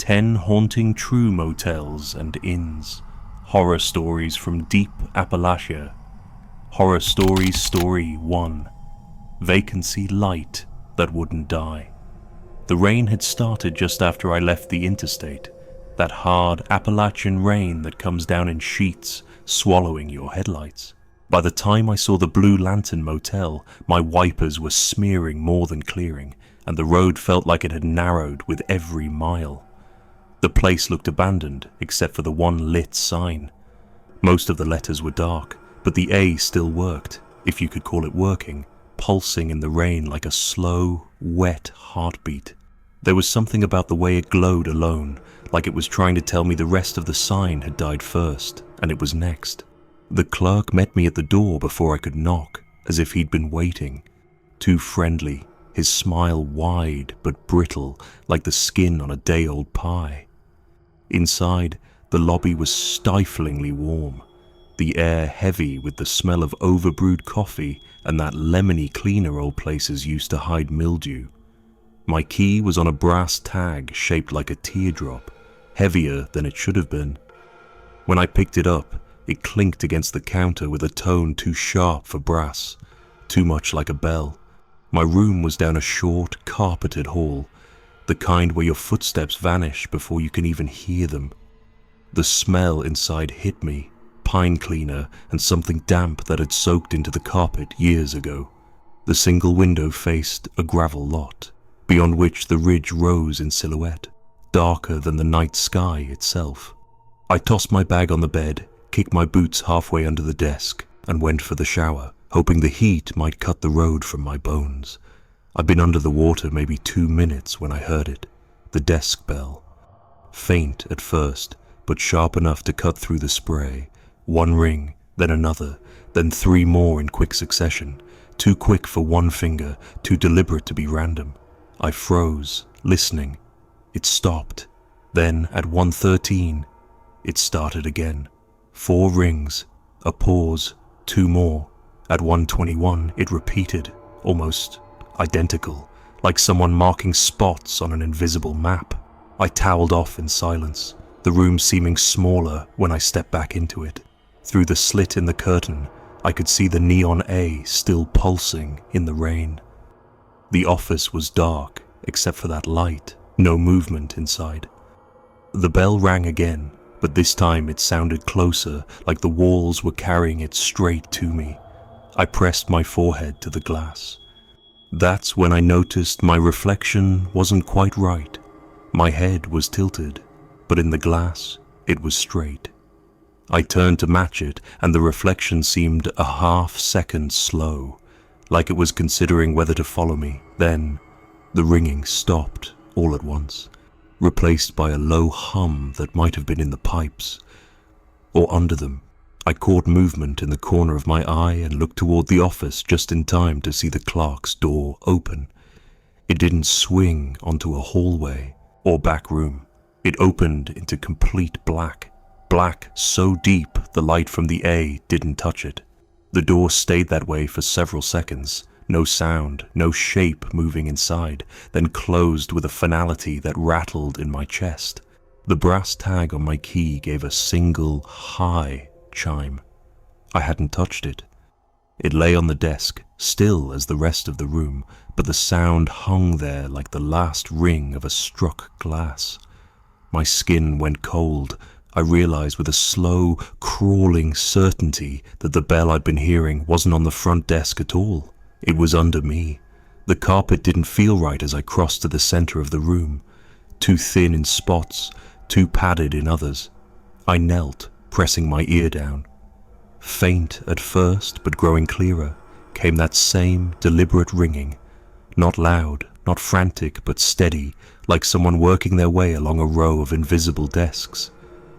10 haunting true motels and inns. Horror stories from deep Appalachia. Horror Stories Story 1. Vacancy light that wouldn't die. The rain had started just after I left the interstate. That hard Appalachian rain that comes down in sheets, swallowing your headlights. By the time I saw the Blue Lantern Motel, my wipers were smearing more than clearing, and the road felt like it had narrowed with every mile. The place looked abandoned, except for the one lit sign. Most of the letters were dark, but the A still worked, if you could call it working, pulsing in the rain like a slow, wet heartbeat. There was something about the way it glowed alone, like it was trying to tell me the rest of the sign had died first, and it was next. The clerk met me at the door before I could knock, as if he'd been waiting. Too friendly, his smile wide but brittle, like the skin on a day-old pie. Inside, the lobby was stiflingly warm, the air heavy with the smell of overbrewed coffee and that lemony cleaner old places used to hide mildew. My key was on a brass tag shaped like a teardrop, heavier than it should have been. When I picked it up, it clinked against the counter with a tone too sharp for brass, too much like a bell. My room was down a short, carpeted hall, the kind where your footsteps vanish before you can even hear them. The smell inside hit me, pine cleaner and something damp that had soaked into the carpet years ago. The single window faced a gravel lot, beyond which the ridge rose in silhouette, darker than the night sky itself. I tossed my bag on the bed, kicked my boots halfway under the desk, and went for the shower, hoping the heat might cut the road from my bones. I'd been under the water maybe 2 minutes when I heard it, the desk bell. Faint at first, but sharp enough to cut through the spray. One ring, then another, then 3 more in quick succession, too quick for one finger, too deliberate to be random. I froze, listening. It stopped. Then, at 1:13, it started again. 4 rings, a pause, 2 more. At 1:21, it repeated, almost identical, like someone marking spots on an invisible map. I toweled off in silence, the room seeming smaller when I stepped back into it. Through the slit in the curtain, I could see the neon A still pulsing in the rain. The office was dark, except for that light, no movement inside. The bell rang again, but this time it sounded closer, like the walls were carrying it straight to me. I pressed my forehead to the glass. That's when I noticed my reflection wasn't quite right. My head was tilted, but in the glass, it was straight. I turned to match it, and the reflection seemed a half-second slow, like it was considering whether to follow me. Then, the ringing stopped all at once, replaced by a low hum that might have been in the pipes, or under them. I caught movement in the corner of my eye and looked toward the office just in time to see the clerk's door open. It didn't swing onto a hallway or back room. It opened into complete black. Black so deep the light from the A didn't touch it. The door stayed that way for several seconds, no sound, no shape moving inside, then closed with a finality that rattled in my chest. The brass tag on my key gave a single high chime. I hadn't touched it. It lay on the desk, still as the rest of the room, but the sound hung there like the last ring of a struck glass. My skin went cold. I realized with a slow, crawling certainty that the bell I'd been hearing wasn't on the front desk at all. It was under me. The carpet didn't feel right as I crossed to the center of the room, too thin in spots, too padded in others. I knelt, pressing my ear down. Faint at first, but growing clearer, came that same deliberate ringing. Not loud, not frantic, but steady, like someone working their way along a row of invisible desks.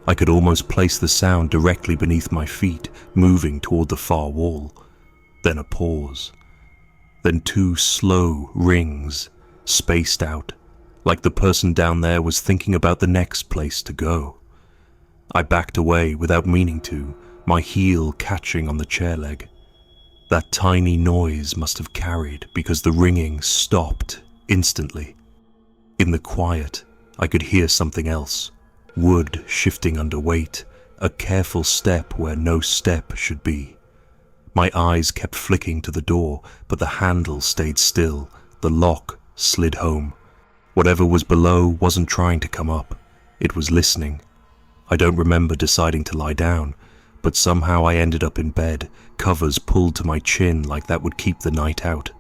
I could almost place the sound directly beneath my feet, moving toward the far wall. Then a pause. Then 2 slow rings, spaced out, like the person down there was thinking about the next place to go. I backed away without meaning to, my heel catching on the chair leg. That tiny noise must have carried because the ringing stopped instantly. In the quiet, I could hear something else. Wood shifting under weight, a careful step where no step should be. My eyes kept flicking to the door, but the handle stayed still, the lock slid home. Whatever was below wasn't trying to come up, it was listening. I don't remember deciding to lie down, but somehow I ended up in bed, covers pulled to my chin like that would keep the night out.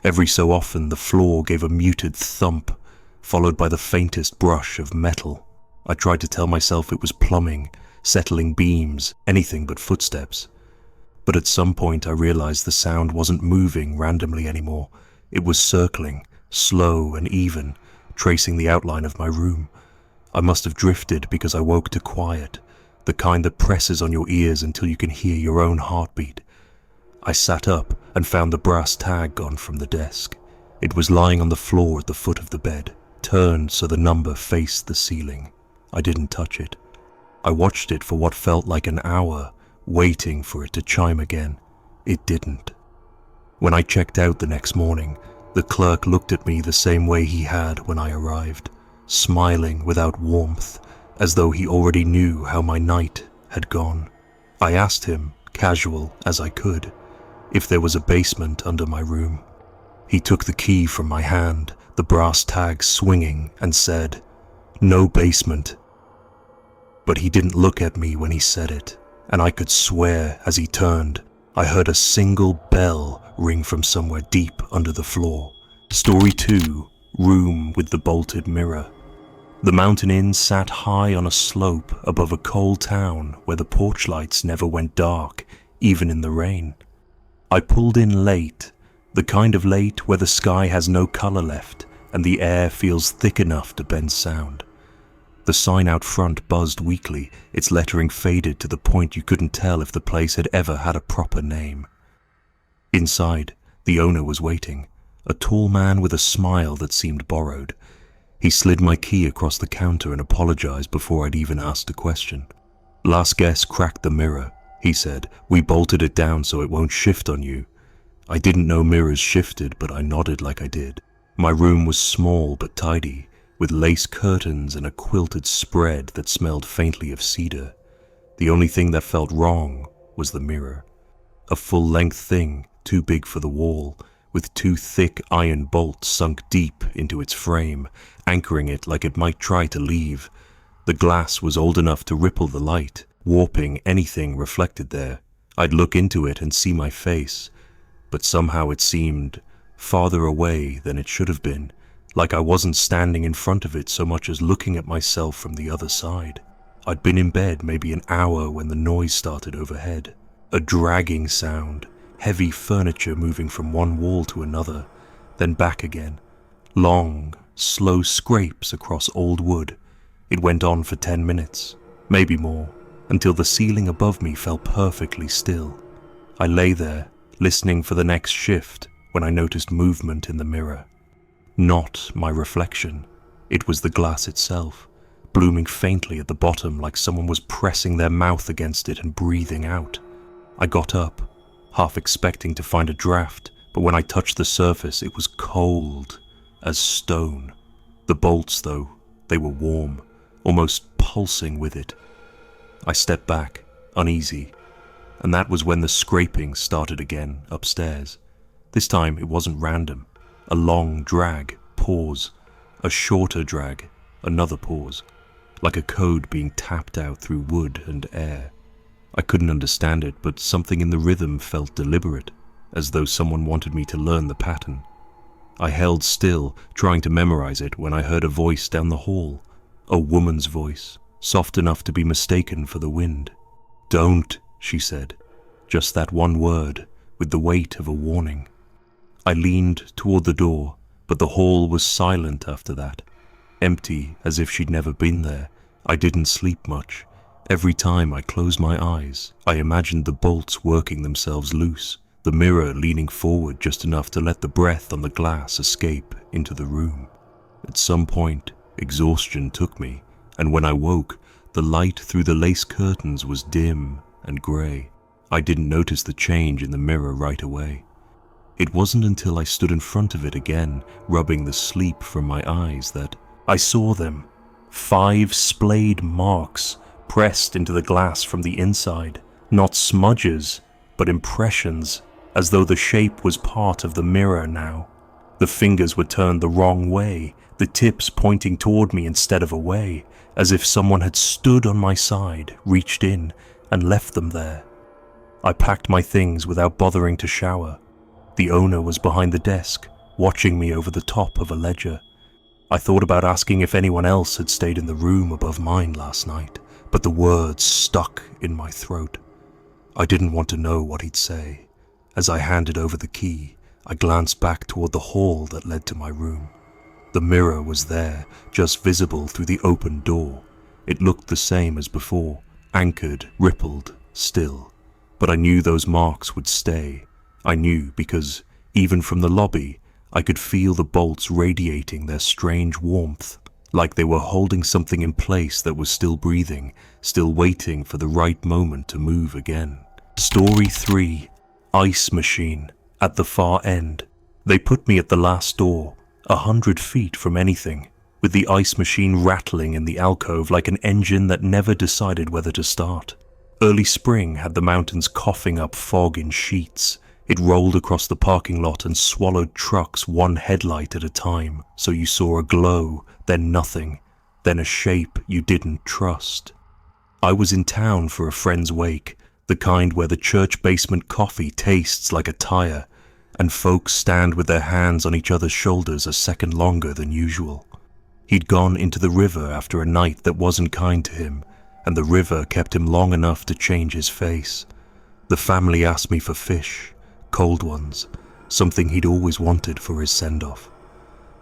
Every so often the floor gave a muted thump, followed by the faintest brush of metal. I tried to tell myself it was plumbing, settling beams, anything but footsteps. But at some point I realized the sound wasn't moving randomly anymore. It was circling, slow and even, tracing the outline of my room. I must have drifted because I woke to quiet, the kind that presses on your ears until you can hear your own heartbeat. I sat up and found the brass tag gone from the desk. It was lying on the floor at the foot of the bed, turned so the number faced the ceiling. I didn't touch it. I watched it for what felt like an hour, waiting for it to chime again. It didn't. When I checked out the next morning, the clerk looked at me the same way he had when I arrived, smiling without warmth, as though he already knew how my night had gone. I asked him, casual as I could, if there was a basement under my room. He took the key from my hand, the brass tag swinging, and said, "No basement." But he didn't look at me when he said it, and I could swear as he turned, I heard a single bell ring from somewhere deep under the floor. Story 2, room with the bolted mirror. The Mountain Inn sat high on a slope above a coal town where the porch lights never went dark, even in the rain. I pulled in late, the kind of late where the sky has no color left and the air feels thick enough to bend sound. The sign out front buzzed weakly, its lettering faded to the point you couldn't tell if the place had ever had a proper name. Inside, the owner was waiting, a tall man with a smile that seemed borrowed. He slid my key across the counter and apologized before I'd even asked a question. "Last guest cracked the mirror," he said. "We bolted it down so it won't shift on you." I didn't know mirrors shifted, but I nodded like I did. My room was small but tidy, with lace curtains and a quilted spread that smelled faintly of cedar. The only thing that felt wrong was the mirror. A full-length thing, too big for the wall, with two thick iron bolts sunk deep into its frame, anchoring it like it might try to leave. The glass was old enough to ripple the light, warping anything reflected there. I'd look into it and see my face, but somehow it seemed farther away than it should have been, like I wasn't standing in front of it so much as looking at myself from the other side. I'd been in bed maybe an hour when the noise started overhead. A dragging sound, heavy furniture moving from one wall to another, then back again. Long, slow scrapes across old wood. It went on for 10 minutes, maybe more, until the ceiling above me fell perfectly still. I lay there, listening for the next shift, when I noticed movement in the mirror. Not my reflection. It was the glass itself, blooming faintly at the bottom like someone was pressing their mouth against it and breathing out. I got up, half expecting to find a draft, but when I touched the surface it was cold as stone. The bolts, though, they were warm, almost pulsing with it. I stepped back, uneasy, and that was when the scraping started again upstairs. This time it wasn't random. A long drag, pause, a shorter drag, another pause, like a code being tapped out through wood and air. I couldn't understand it, but something in the rhythm felt deliberate, as though someone wanted me to learn the pattern. I held still, trying to memorize it, when I heard a voice down the hall, a woman's voice, soft enough to be mistaken for the wind. "Don't," she said, just that one word, with the weight of a warning. I leaned toward the door, but the hall was silent after that, empty as if she'd never been there. I didn't sleep much. Every time I closed my eyes, I imagined the bolts working themselves loose, the mirror leaning forward just enough to let the breath on the glass escape into the room. At some point, exhaustion took me, and when I woke, the light through the lace curtains was dim and grey. I didn't notice the change in the mirror right away. It wasn't until I stood in front of it again, rubbing the sleep from my eyes, that I saw them, 5 splayed marks pressed into the glass from the inside, not smudges, but impressions, as though the shape was part of the mirror now. The fingers were turned the wrong way, the tips pointing toward me instead of away, as if someone had stood on my side, reached in, and left them there. I packed my things without bothering to shower. The owner was behind the desk, watching me over the top of a ledger. I thought about asking if anyone else had stayed in the room above mine last night, but the words stuck in my throat. I didn't want to know what he'd say. As I handed over the key, I glanced back toward the hall that led to my room. The mirror was there, just visible through the open door. It looked the same as before, anchored, rippled, still. But I knew those marks would stay. I knew because, even from the lobby, I could feel the bolts radiating their strange warmth, like they were holding something in place that was still breathing, still waiting for the right moment to move again. Story 3. Ice Machine. At the far end. They put me at the last door, 100 feet from anything, with the ice machine rattling in the alcove like an engine that never decided whether to start. Early spring had the mountains coughing up fog in sheets. It rolled across the parking lot and swallowed trucks one headlight at a time, so you saw a glow, then nothing, then a shape you didn't trust. I was in town for a friend's wake, the kind where the church basement coffee tastes like a tire, and folks stand with their hands on each other's shoulders a second longer than usual. He'd gone into the river after a night that wasn't kind to him, and the river kept him long enough to change his face. The family asked me for fish, cold ones, something he'd always wanted for his send-off.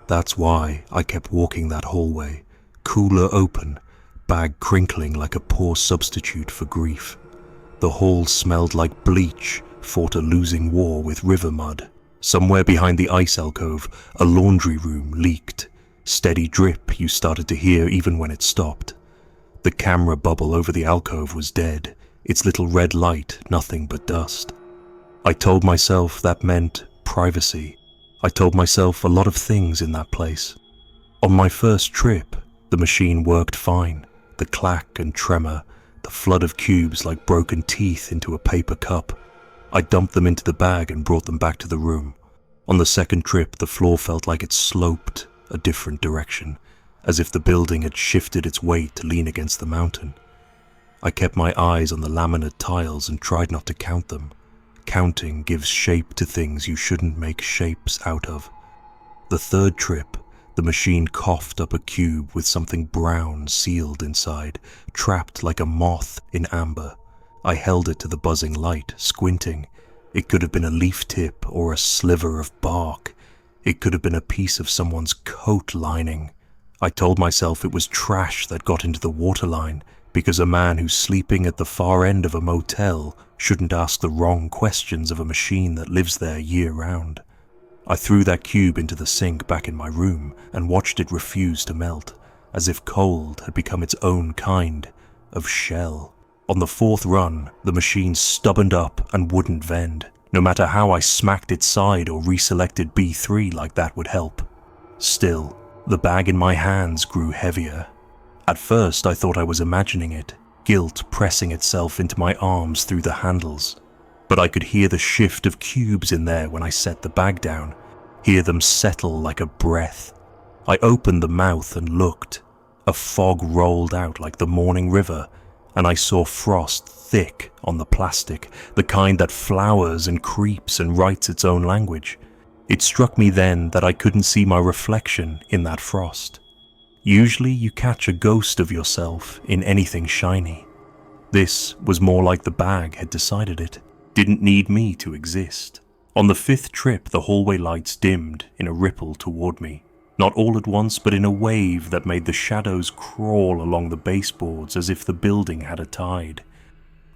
That's why I kept walking that hallway, cooler open, bag crinkling like a poor substitute for grief. The hall smelled like bleach, fought a losing war with river mud. Somewhere behind the ice alcove, a laundry room leaked. Steady drip you started to hear even when it stopped. The camera bubble over the alcove was dead, its little red light nothing but dust. I told myself that meant privacy. I told myself a lot of things in that place. On my first trip, the machine worked fine. The clack and tremor, the flood of cubes like broken teeth into a paper cup. I dumped them into the bag and brought them back to the room. On the second trip, the floor felt like it sloped a different direction, as if the building had shifted its weight to lean against the mountain. I kept my eyes on the laminate tiles and tried not to count them. Counting gives shape to things you shouldn't make shapes out of. The third trip, the machine coughed up a cube with something brown sealed inside, trapped like a moth in amber. I held it to the buzzing light, squinting. It could have been a leaf tip or a sliver of bark. It could have been a piece of someone's coat lining. I told myself it was trash that got into the waterline, because a man who's sleeping at the far end of a motel shouldn't ask the wrong questions of a machine that lives there year-round. I threw that cube into the sink back in my room and watched it refuse to melt, as if cold had become its own kind of shell. On the fourth run, the machine stubborned up and wouldn't vend. No matter how I smacked its side or reselected B3 like that would help. Still, the bag in my hands grew heavier. At first I thought I was imagining it, guilt pressing itself into my arms through the handles. But I could hear the shift of cubes in there when I set the bag down, hear them settle like a breath. I opened the mouth and looked. A fog rolled out like the morning river, and I saw frost thick on the plastic, the kind that flowers and creeps and writes its own language. It struck me then that I couldn't see my reflection in that frost. Usually you catch a ghost of yourself in anything shiny. This was more like the bag had decided it. Didn't need me to exist. On the fifth trip, the hallway lights dimmed in a ripple toward me. Not all at once, but in a wave that made the shadows crawl along the baseboards as if the building had a tide.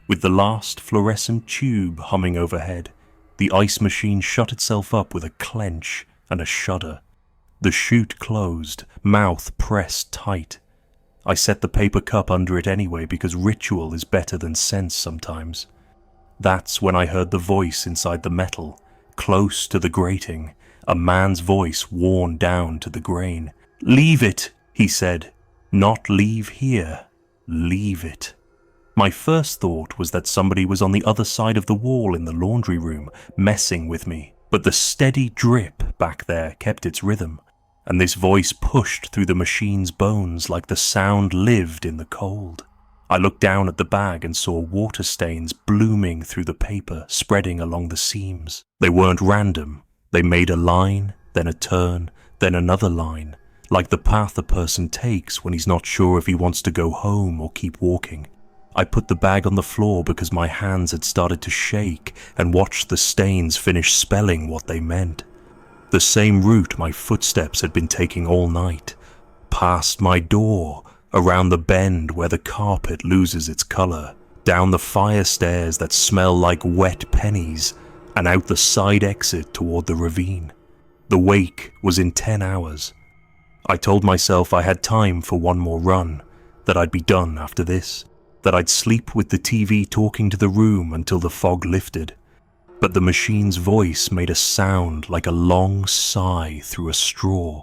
With the last fluorescent tube humming overhead, the ice machine shut itself up with a clench and a shudder. The chute closed, mouth pressed tight. I set the paper cup under it anyway because ritual is better than sense sometimes. That's when I heard the voice inside the metal, close to the grating, a man's voice worn down to the grain. "Leave it," He said, "Not leave here, leave it." My first thought was that somebody was on the other side of the wall in the laundry room messing with me, but the steady drip back there kept its rhythm, and this voice pushed through the machine's bones like the sound lived in the cold. I looked down at the bag and saw water stains blooming through the paper, spreading along the seams. They weren't random. They made a line, then a turn, then another line, like the path a person takes when he's not sure if he wants to go home or keep walking. I put the bag on the floor because my hands had started to shake and watched the stains finish spelling what they meant. The same route my footsteps had been taking all night, past my door, around the bend where the carpet loses its color, down the fire stairs that smell like wet pennies, and out the side exit toward the ravine. The wake was in 10 hours. I told myself I had time for one more run, that I'd be done after this, that I'd sleep with the TV talking to the room until the fog lifted. But the machine's voice made a sound like a long sigh through a straw,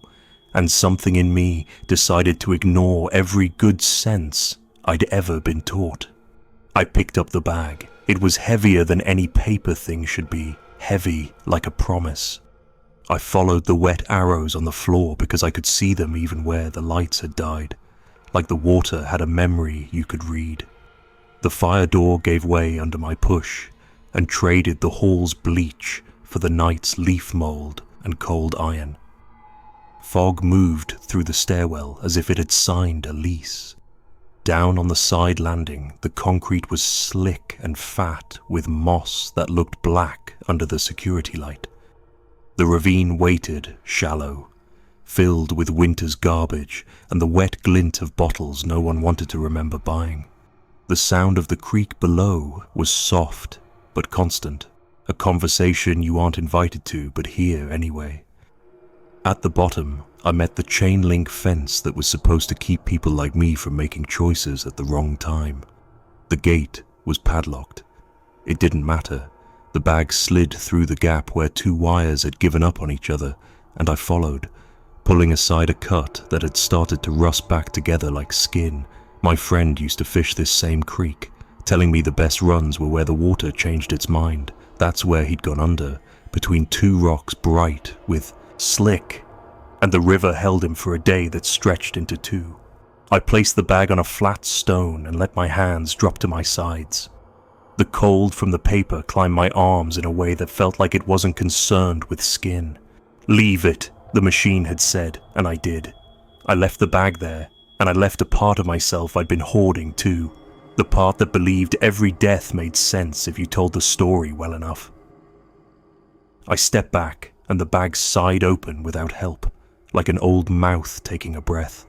and something in me decided to ignore every good sense I'd ever been taught. I picked up the bag. It was heavier than any paper thing should be, heavy like a promise. I followed the wet arrows on the floor because I could see them even where the lights had died, like the water had a memory you could read. The fire door gave way under my push and traded the hall's bleach for the night's leaf mold and cold iron. Fog moved through the stairwell as if it had signed a lease. Down on the side landing, the concrete was slick and fat with moss that looked black under the security light. The ravine waited, shallow, filled with winter's garbage and the wet glint of bottles no one wanted to remember buying. The sound of the creek below was soft but constant, a conversation you aren't invited to but hear anyway. At the bottom, I met the chain-link fence that was supposed to keep people like me from making choices at the wrong time. The gate was padlocked. It didn't matter. The bag slid through the gap where two wires had given up on each other, and I followed, pulling aside a cut that had started to rust back together like skin. My friend used to fish this same creek, telling me the best runs were where the water changed its mind. That's where he'd gone under, between two rocks bright with slick, and the river held him for a day that stretched into two. I placed the bag on a flat stone and let my hands drop to my sides. The cold from the paper climbed my arms in a way that felt like it wasn't concerned with skin. "Leave it," the machine had said, and I did. I left the bag there, and I left a part of myself I'd been hoarding too. The part that believed every death made sense if you told the story well enough. I stepped back, and the bag sighed open without help, like an old mouth taking a breath.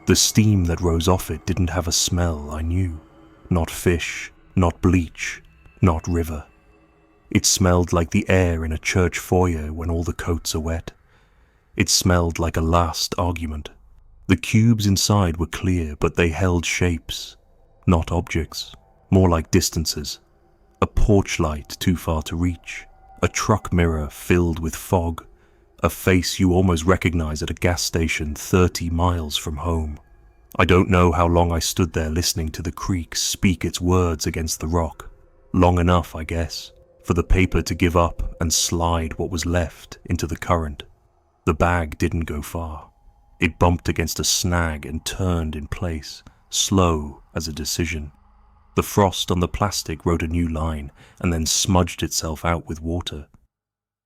The steam that rose off it didn't have a smell I knew. Not fish, not bleach, not river. It smelled like the air in a church foyer when all the coats are wet. It smelled like a last argument. The cubes inside were clear, but they held shapes, not objects, more like distances. A porch light too far to reach, a truck mirror filled with fog, a face you almost recognize at a gas station 30 miles from home. I don't know how long I stood there listening to the creek speak its words against the rock. Long enough, I guess, for the paper to give up and slide what was left into the current. The bag didn't go far. It bumped against a snag and turned in place, slow as a decision. The frost on the plastic wrote a new line and then smudged itself out with water.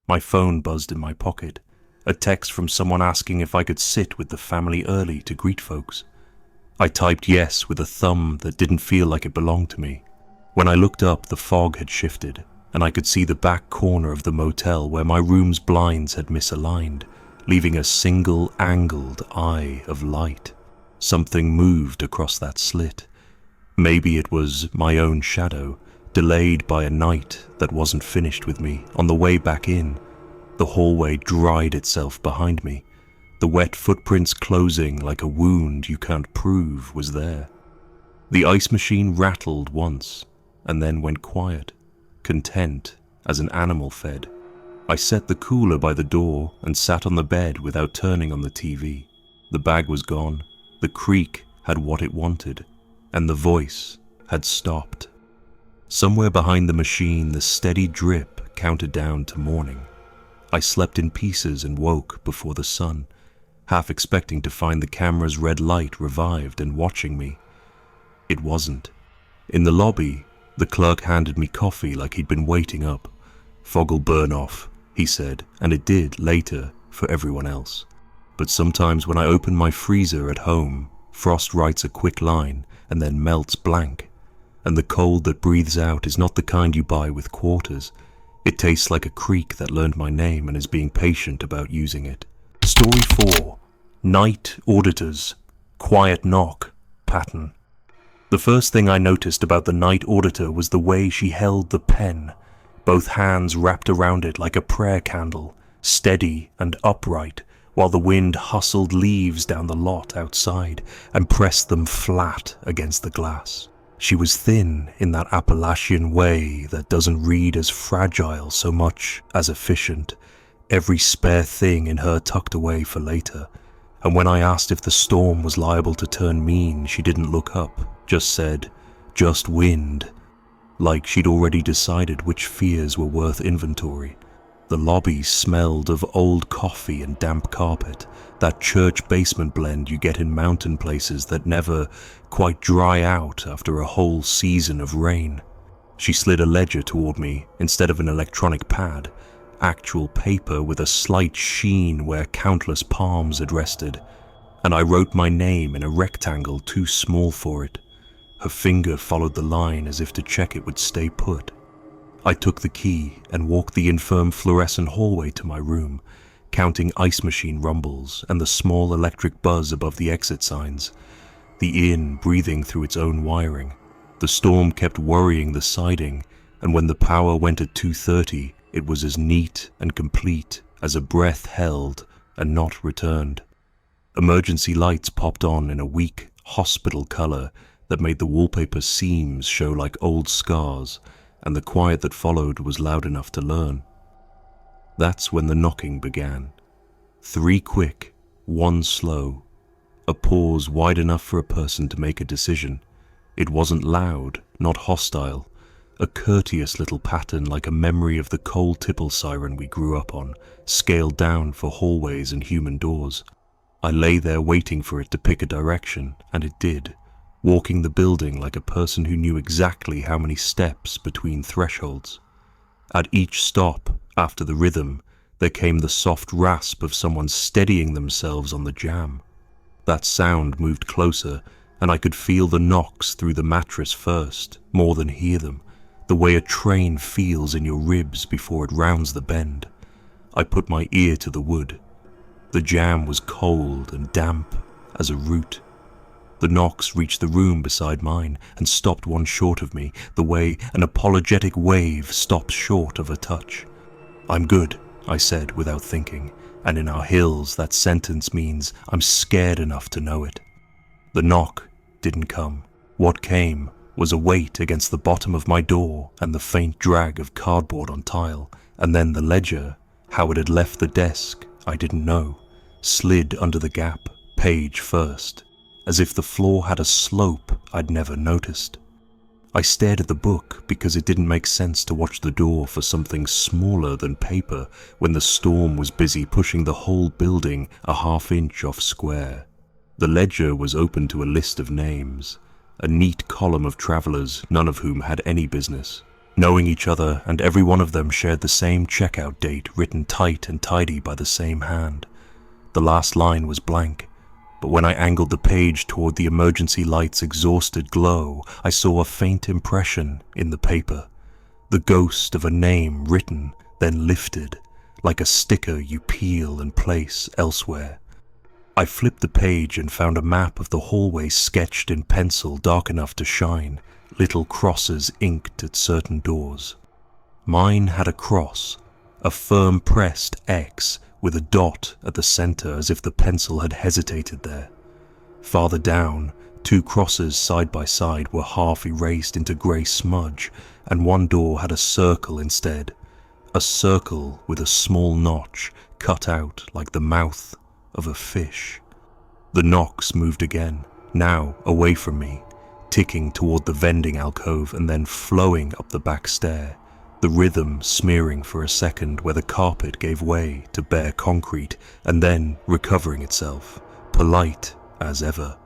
My phone buzzed in my pocket, a text from someone asking if I could sit with the family early to greet folks. I typed yes with a thumb that didn't feel like it belonged to me. When I looked up, the fog had shifted, and I could see the back corner of the motel where my room's blinds had misaligned, leaving a single angled eye of light. Something moved across that slit. Maybe it was my own shadow, delayed by a night that wasn't finished with me. On the way back in, the hallway dried itself behind me. The wet footprints closing like a wound you can't prove was there. The ice machine rattled once, and then went quiet, content as an animal fed. I set the cooler by the door and sat on the bed without turning on the TV. The bag was gone, the creak had what it wanted, and the voice had stopped. Somewhere behind the machine, the steady drip counted down to morning. I slept in pieces and woke before the sun, half expecting to find the camera's red light revived and watching me. It wasn't. In the lobby, the clerk handed me coffee like he'd been waiting up. "Fog'll burn off," he said, and it did later for everyone else. But sometimes when I open my freezer at home, frost writes a quick line and then melts blank. And the cold that breathes out is not the kind you buy with quarters. It tastes like a creek that learned my name and is being patient about using it. Story 4. Night Auditors. Quiet Knock Pattern. The first thing I noticed about the night auditor was the way she held the pen, both hands wrapped around it like a prayer candle, steady and upright, while the wind hustled leaves down the lot outside and pressed them flat against the glass. She was thin in that Appalachian way that doesn't read as fragile so much as efficient, every spare thing in her tucked away for later. And when I asked if the storm was liable to turn mean, she didn't look up, just said, "Just wind," like she'd already decided which fears were worth inventory. The lobby smelled of old coffee and damp carpet, that church basement blend you get in mountain places that never quite dry out after a whole season of rain. She slid a ledger toward me instead of an electronic pad, actual paper with a slight sheen where countless palms had rested, and I wrote my name in a rectangle too small for it. Her finger followed the line as if to check it would stay put. I took the key and walked the infirm fluorescent hallway to my room, counting ice machine rumbles and the small electric buzz above the exit signs. The inn breathing through its own wiring. The storm kept worrying the siding, and when the power went at 2:30, it was as neat and complete as a breath held and not returned. Emergency lights popped on in a weak hospital color that made the wallpaper seams show like old scars, and the quiet that followed was loud enough to learn. That's when the knocking began. 3 quick, 1 slow. A pause wide enough for a person to make a decision. It wasn't loud, not hostile. A courteous little pattern like a memory of the coal tipple siren we grew up on, scaled down for hallways and human doors. I lay there waiting for it to pick a direction, and it did, walking the building like a person who knew exactly how many steps between thresholds. At each stop, after the rhythm, there came the soft rasp of someone steadying themselves on the jamb. That sound moved closer, and I could feel the knocks through the mattress first, more than hear them, the way a train feels in your ribs before it rounds the bend. I put my ear to the wood. The jamb was cold and damp as a root. The knocks reached the room beside mine and stopped one short of me, the way an apologetic wave stops short of a touch. "I'm good," I said without thinking, and in our hills that sentence means I'm scared enough to know it. The knock didn't come. What came was a weight against the bottom of my door and the faint drag of cardboard on tile, and then the ledger, how it had left the desk, I didn't know, slid under the gap, page first, as if the floor had a slope I'd never noticed. I stared at the book because it didn't make sense to watch the door for something smaller than paper when the storm was busy pushing the whole building a half-inch off square. The ledger was open to a list of names, a neat column of travelers, none of whom had any business, knowing each other, and every one of them shared the same checkout date written tight and tidy by the same hand. The last line was blank, but when I angled the page toward the emergency light's exhausted glow, I saw a faint impression in the paper, the ghost of a name written, then lifted, like a sticker you peel and place elsewhere. I flipped the page and found a map of the hallway sketched in pencil dark enough to shine, little crosses inked at certain doors. Mine had a cross, a firm pressed X with a dot at the center as if the pencil had hesitated there. Farther down, 2 crosses side by side were half erased into grey smudge, and one door had a circle instead, a circle with a small notch cut out like the mouth of a fish. The knocks moved again, now away from me, ticking toward the vending alcove and then flowing up the back stair, the rhythm smearing for a second where the carpet gave way to bare concrete and then recovering itself, polite as ever.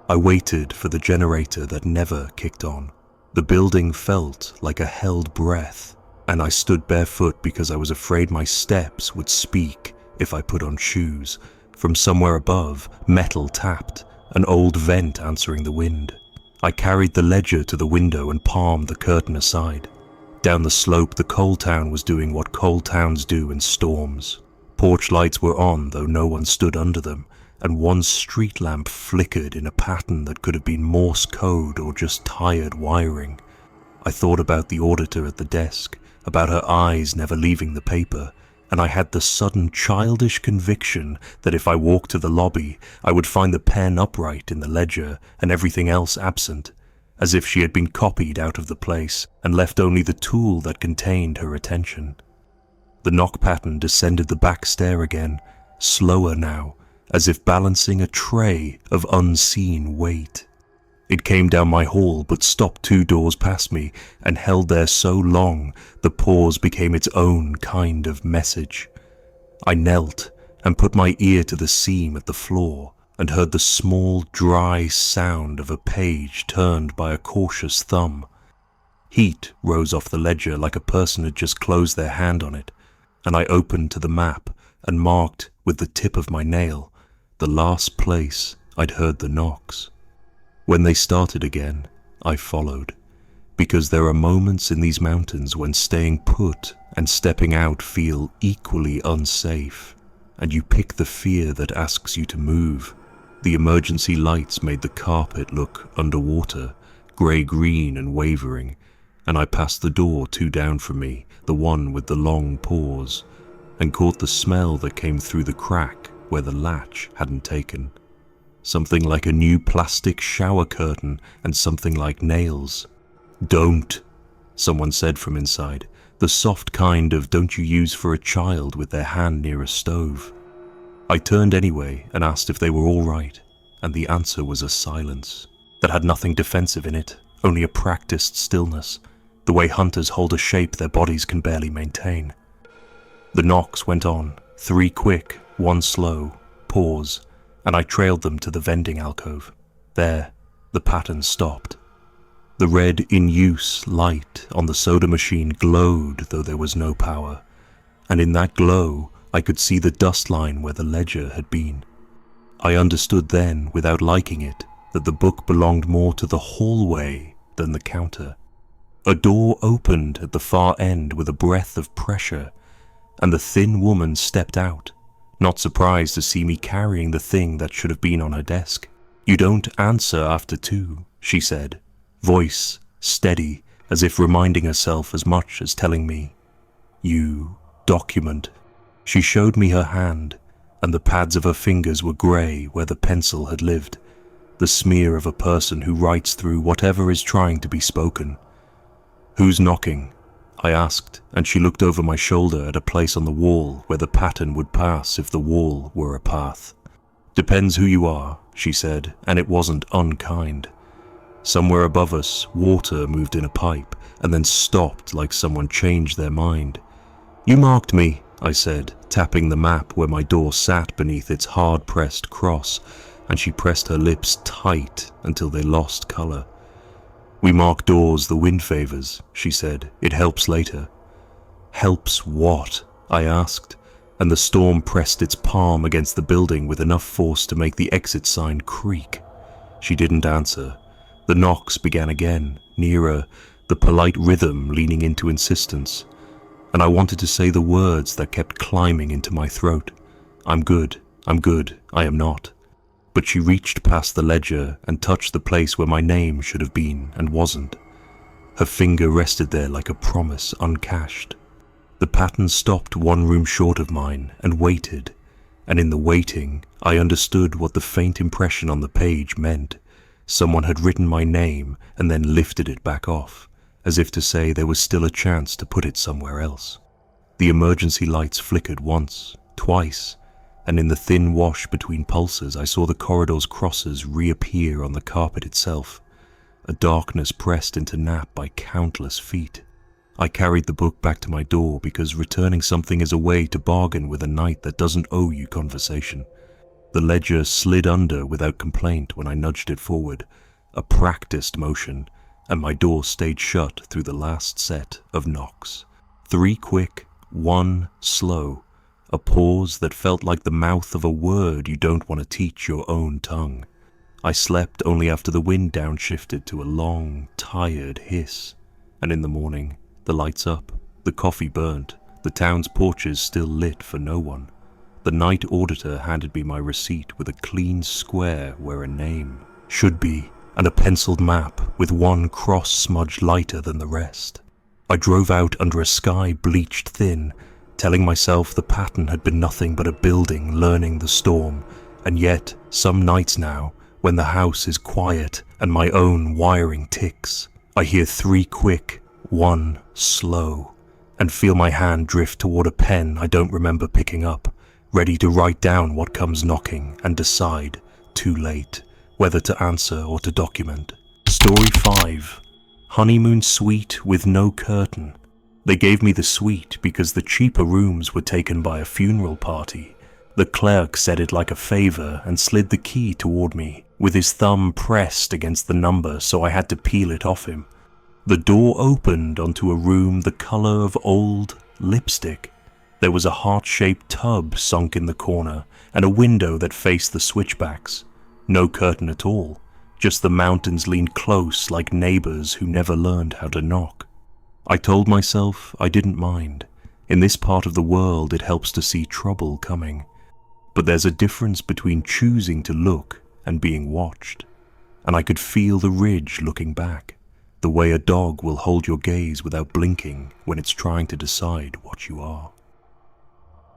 I waited for the generator that never kicked on. The building felt like a held breath, and I stood barefoot because I was afraid my steps would speak if I put on shoes. From somewhere above, metal tapped, an old vent answering the wind. I carried the ledger to the window and palmed the curtain aside. Down the slope, the coal town was doing what coal towns do in storms. Porch lights were on, though no one stood under them, and one street lamp flickered in a pattern that could have been Morse code or just tired wiring. I thought about the auditor at the desk, about her eyes never leaving the paper, and I had the sudden childish conviction that if I walked to the lobby, I would find the pen upright in the ledger and everything else absent, as if she had been copied out of the place and left only the tool that contained her attention. The knock pattern descended the back stair again, slower now, as if balancing a tray of unseen weight. It came down my hall but stopped 2 doors past me and held there so long the pause became its own kind of message. I knelt and put my ear to the seam at the floor and heard the small, dry sound of a page turned by a cautious thumb. Heat rose off the ledger like a person had just closed their hand on it, and I opened to the map and marked with the tip of my nail the last place I'd heard the knocks. When they started again, I followed, because there are moments in these mountains when staying put and stepping out feel equally unsafe, and you pick the fear that asks you to move. The emergency lights made the carpet look underwater, grey-green and wavering, and I passed the door 2 down from me, the one with the long pause, and caught the smell that came through the crack where the latch hadn't taken. Something like a new plastic shower curtain and something like nails. "Don't," someone said from inside, the soft kind of don't you use for a child with their hand near a stove. I turned anyway and asked if they were all right, and the answer was a silence that had nothing defensive in it, only a practiced stillness, the way hunters hold a shape their bodies can barely maintain. The knocks went on, 3 quick, 1 slow, pause, and I trailed them to the vending alcove. There, the pattern stopped. The red in use light on the soda machine glowed though there was no power, and in that glow I could see the dust line where the ledger had been. I understood then, without liking it, that the book belonged more to the hallway than the counter. A door opened at the far end with a breath of pressure, and the thin woman stepped out, not surprised to see me carrying the thing that should have been on her desk. "You don't answer after 2, she said, voice steady, as if reminding herself as much as telling me. "You document." She showed me her hand, and the pads of her fingers were grey where the pencil had lived, the smear of a person who writes through whatever is trying to be spoken. "Who's knocking?" I asked, and she looked over my shoulder at a place on the wall where the pattern would pass if the wall were a path. "Depends who you are," she said, and it wasn't unkind. Somewhere above us, water moved in a pipe, and then stopped like someone changed their mind. "You marked me," I said, tapping the map where my door sat beneath its hard-pressed cross, and she pressed her lips tight until they lost colour. "We mark doors the wind favours," she said. "It helps later." "Helps what?" I asked, and the storm pressed its palm against the building with enough force to make the exit sign creak. She didn't answer. The knocks began again, nearer, the polite rhythm leaning into insistence, and I wanted to say the words that kept climbing into my throat. I'm good, I am not. But she reached past the ledger and touched the place where my name should have been and wasn't. Her finger rested there like a promise uncashed. The pattern stopped 1 room short of mine and waited, and in the waiting I understood what the faint impression on the page meant. Someone had written my name and then lifted it back off, as if to say there was still a chance to put it somewhere else. The emergency lights flickered once, twice, and in the thin wash between pulses I saw the corridor's crosses reappear on the carpet itself, a darkness pressed into nap by countless feet. I carried the book back to my door because returning something is a way to bargain with a night that doesn't owe you conversation. The ledger slid under without complaint when I nudged it forward, a practiced motion, and my door stayed shut through the last set of knocks. 3 quick, 1 slow, a pause that felt like the mouth of a word you don't want to teach your own tongue. I slept only after the wind downshifted to a long, tired hiss, and in the morning, the lights up, the coffee burnt, the town's porches still lit for no one. The night auditor handed me my receipt with a clean square where a name should be, and a penciled map with one cross smudged lighter than the rest. I drove out under a sky bleached thin, telling myself the pattern had been nothing but a building learning the storm, and yet, some nights now, when the house is quiet and my own wiring ticks, I hear 3 quick, 1 slow, and feel my hand drift toward a pen I don't remember picking up, ready to write down what comes knocking and decide, too late, whether to answer or to document. Story 5. Honeymoon suite with no curtain. They gave me the suite because the cheaper rooms were taken by a funeral party. The clerk said it like a favor and slid the key toward me, with his thumb pressed against the number so I had to peel it off him. The door opened onto a room the color of old lipstick. There was a heart-shaped tub sunk in the corner and a window that faced the switchbacks. No curtain at all, just the mountains leaned close like neighbors who never learned how to knock. I told myself I didn't mind. In this part of the world it helps to see trouble coming. But there's a difference between choosing to look and being watched. And I could feel the ridge looking back, the way a dog will hold your gaze without blinking when it's trying to decide what you are.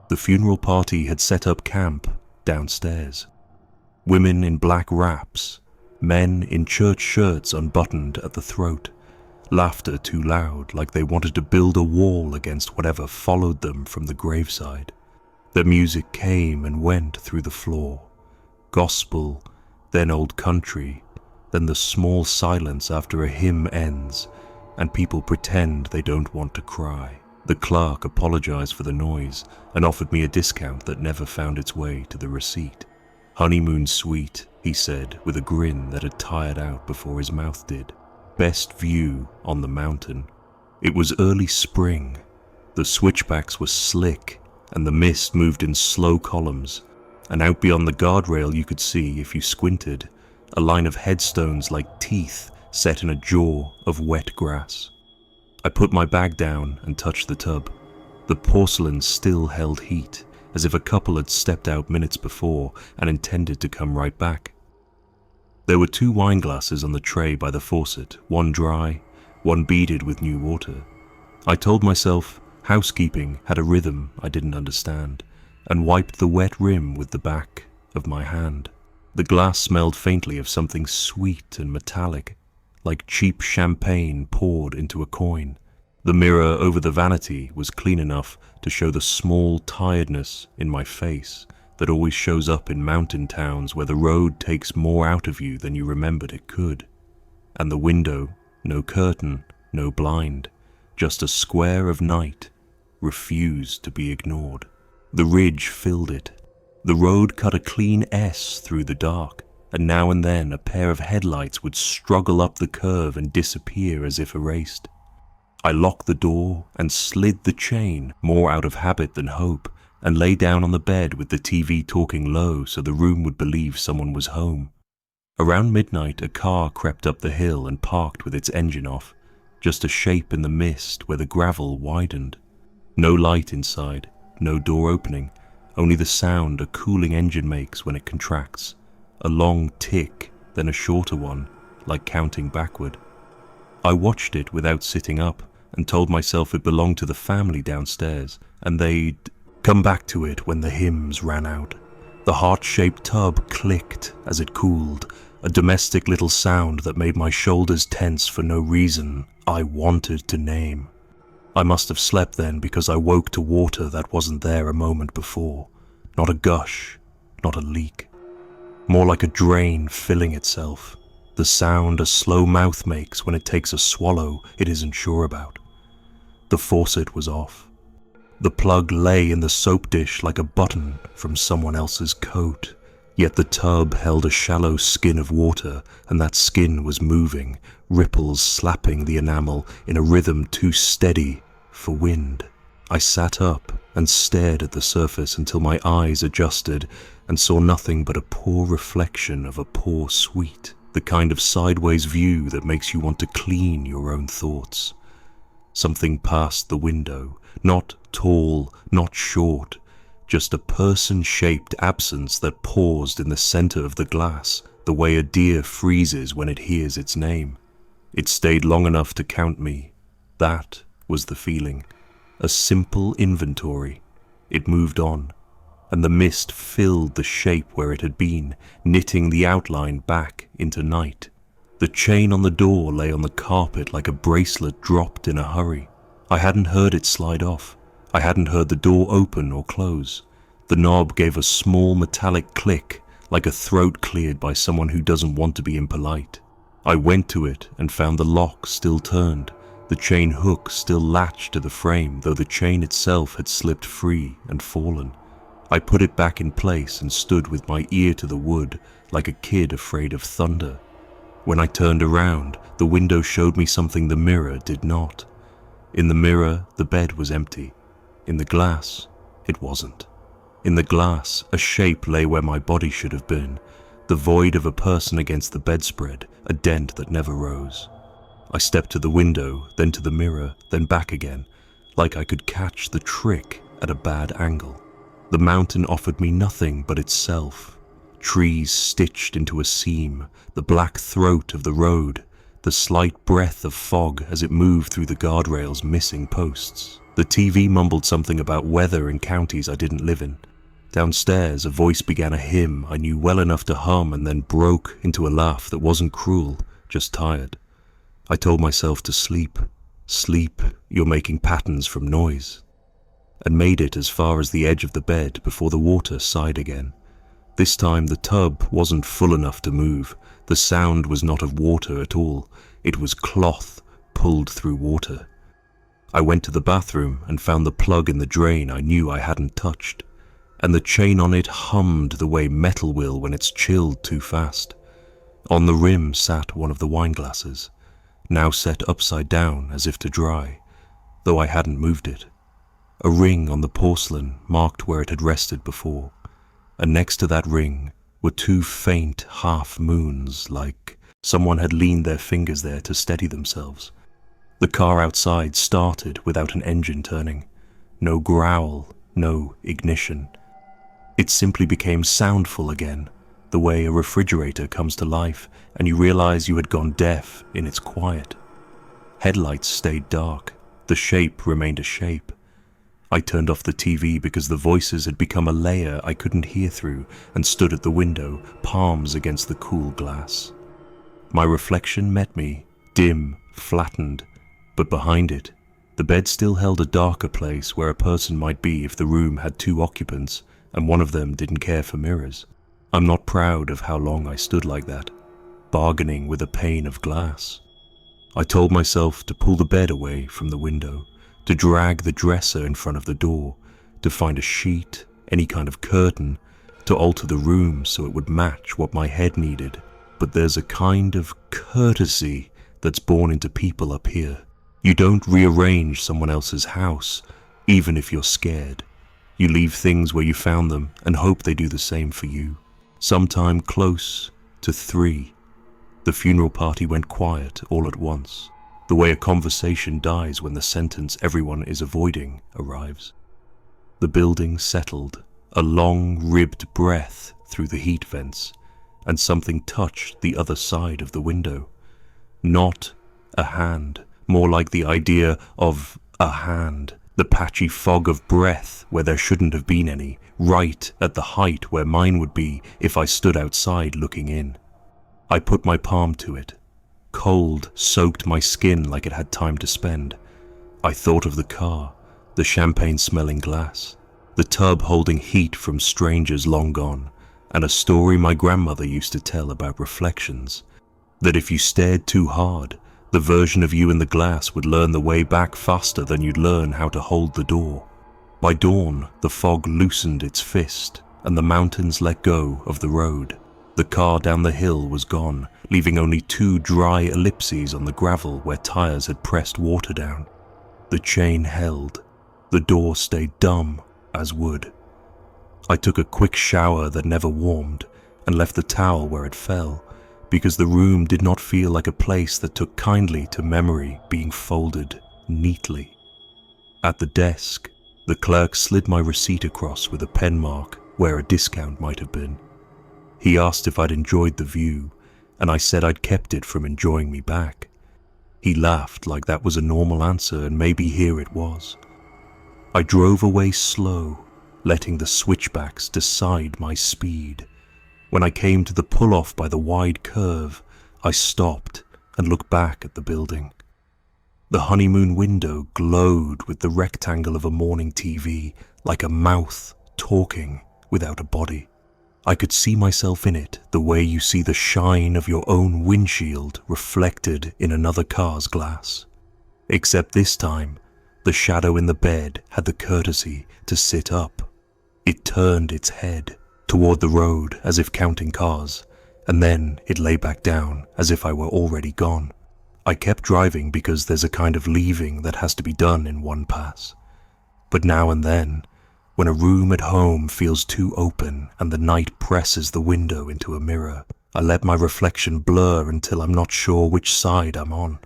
The funeral party had set up camp downstairs. Women in black wraps, men in church shirts unbuttoned at the throat, laughter too loud like they wanted to build a wall against whatever followed them from the graveside. The music came and went through the floor. Gospel, then old country, then the small silence after a hymn ends, and people pretend they don't want to cry. The clerk apologized for the noise and offered me a discount that never found its way to the receipt. Honeymoon suite, he said with a grin that had tired out before his mouth did. Best view on the mountain. It was early spring. The switchbacks were slick and the mist moved in slow columns, and out beyond the guardrail you could see, if you squinted, a line of headstones like teeth set in a jaw of wet grass. I put my bag down and touched the tub. The porcelain still held heat, as if a couple had stepped out minutes before and intended to come right back. There were 2 wine glasses on the tray by the faucet, one dry, one beaded with new water. I told myself housekeeping had a rhythm I didn't understand, and wiped the wet rim with the back of my hand. The glass smelled faintly of something sweet and metallic, like cheap champagne poured into a coin. The mirror over the vanity was clean enough to show the small tiredness in my face that always shows up in mountain towns where the road takes more out of you than you remembered it could. And the window, no curtain, no blind, just a square of night, refused to be ignored. The ridge filled it. The road cut a clean S through the dark, and now and then a pair of headlights would struggle up the curve and disappear as if erased. I locked the door and slid the chain, more out of habit than hope, and lay down on the bed with the TV talking low so the room would believe someone was home. Around midnight, a car crept up the hill and parked with its engine off, just a shape in the mist where the gravel widened. No light inside, no door opening, only the sound a cooling engine makes when it contracts, a long tick, then a shorter one, like counting backward. I watched it without sitting up and told myself it belonged to the family downstairs, and they'd come back to it when the hymns ran out. The heart-shaped tub clicked as it cooled, a domestic little sound that made my shoulders tense for no reason I wanted to name. I must have slept then because I woke to water that wasn't there a moment before. Not a gush, not a leak. More like a drain filling itself, the sound a slow mouth makes when it takes a swallow it isn't sure about. The faucet was off. The plug lay in the soap dish like a button from someone else's coat, yet the tub held a shallow skin of water, and that skin was moving, ripples slapping the enamel in a rhythm too steady for wind. I sat up and stared at the surface until my eyes adjusted and saw nothing but a poor reflection of a poor suite, the kind of sideways view that makes you want to clean your own thoughts. Something past the window, not tall, not short, just a person-shaped absence that paused in the center of the glass, the way a deer freezes when it hears its name. It stayed long enough to count me. That was the feeling. A simple inventory. It moved on, and the mist filled the shape where it had been, knitting the outline back into night. The chain on the door lay on the carpet like a bracelet dropped in a hurry. I hadn't heard it slide off. I hadn't heard the door open or close. The knob gave a small metallic click, like a throat cleared by someone who doesn't want to be impolite. I went to it and found the lock still turned, the chain hook still latched to the frame, though the chain itself had slipped free and fallen. I put it back in place and stood with my ear to the wood, like a kid afraid of thunder. When I turned around, the window showed me something the mirror did not. In the mirror, the bed was empty. In the glass, it wasn't. In the glass, a shape lay where my body should have been, the void of a person against the bedspread, a dent that never rose. I stepped to the window, then to the mirror, then back again, like I could catch the trick at a bad angle. The mountain offered me nothing but itself. Trees stitched into a seam, the black throat of the road, the slight breath of fog as it moved through the guardrail's missing posts. The TV mumbled something about weather in counties I didn't live in. Downstairs, a voice began a hymn I knew well enough to hum and then broke into a laugh that wasn't cruel, just tired. I told myself to sleep. Sleep, you're making patterns from noise. And made it as far as the edge of the bed before the water sighed again. This time the tub wasn't full enough to move. The sound was not of water at all. It was cloth pulled through water. I went to the bathroom and found the plug in the drain I knew I hadn't touched, and the chain on it hummed the way metal will when it's chilled too fast. On the rim sat one of the wine glasses, now set upside down as if to dry, though I hadn't moved it. A ring on the porcelain marked where it had rested before, and next to that ring were two faint half-moons, like someone had leaned their fingers there to steady themselves. The car outside started without an engine turning. No growl, no ignition. It simply became soundful again, the way a refrigerator comes to life and you realize you had gone deaf in its quiet. Headlights stayed dark. The shape remained a shape. I turned off the TV because the voices had become a layer I couldn't hear through and stood at the window, palms against the cool glass. My reflection met me, dim, flattened, but behind it, the bed still held a darker place where a person might be if the room had two occupants and one of them didn't care for mirrors. I'm not proud of how long I stood like that, bargaining with a pane of glass. I told myself to pull the bed away from the window, to drag the dresser in front of the door, to find a sheet, any kind of curtain, to alter the room so it would match what my head needed. But there's a kind of courtesy that's born into people up here. You don't rearrange someone else's house, even if you're scared. You leave things where you found them and hope they do the same for you. Sometime close to 3, the funeral party went quiet all at once, the way a conversation dies when the sentence everyone is avoiding arrives. The building settled, a long ribbed breath through the heat vents, and something touched the other side of the window. Not a hand, more like the idea of a hand, the patchy fog of breath where there shouldn't have been any, right at the height where mine would be if I stood outside looking in. I put my palm to it. Cold soaked my skin like it had time to spend. I thought of the car, the champagne-smelling glass. the tub holding heat from strangers long gone, and a story my grandmother used to tell about reflections, that if you stared too hard, the version of you in the glass would learn the way back faster than you'd learn how to hold the door. By dawn, the fog loosened its fist, and the mountains let go of the road. The car down the hill was gone, leaving only 2 dry ellipses on the gravel where tires had pressed water down. The chain held. The door stayed dumb as wood. I took a quick shower that never warmed and left the towel where it fell, because the room did not feel like a place that took kindly to memory being folded neatly. At the desk, the clerk slid my receipt across with a pen mark where a discount might have been. He asked if I'd enjoyed the view, and I said I'd kept it from enjoying me back. He laughed like that was a normal answer, and maybe here it was. I drove away slow, letting the switchbacks decide my speed. When I came to the pull-off by the wide curve, I stopped and looked back at the building. The honeymoon window glowed with the rectangle of a morning TV, like a mouth talking without a body. I could see myself in it the way you see the shine of your own windshield reflected in another car's glass. Except this time, the shadow in the bed had the courtesy to sit up. It turned its head toward the road as if counting cars, and then it lay back down as if I were already gone. I kept driving because there's a kind of leaving that has to be done in one pass. But now and then, when a room at home feels too open and the night presses the window into a mirror, I let my reflection blur until I'm not sure which side I'm on.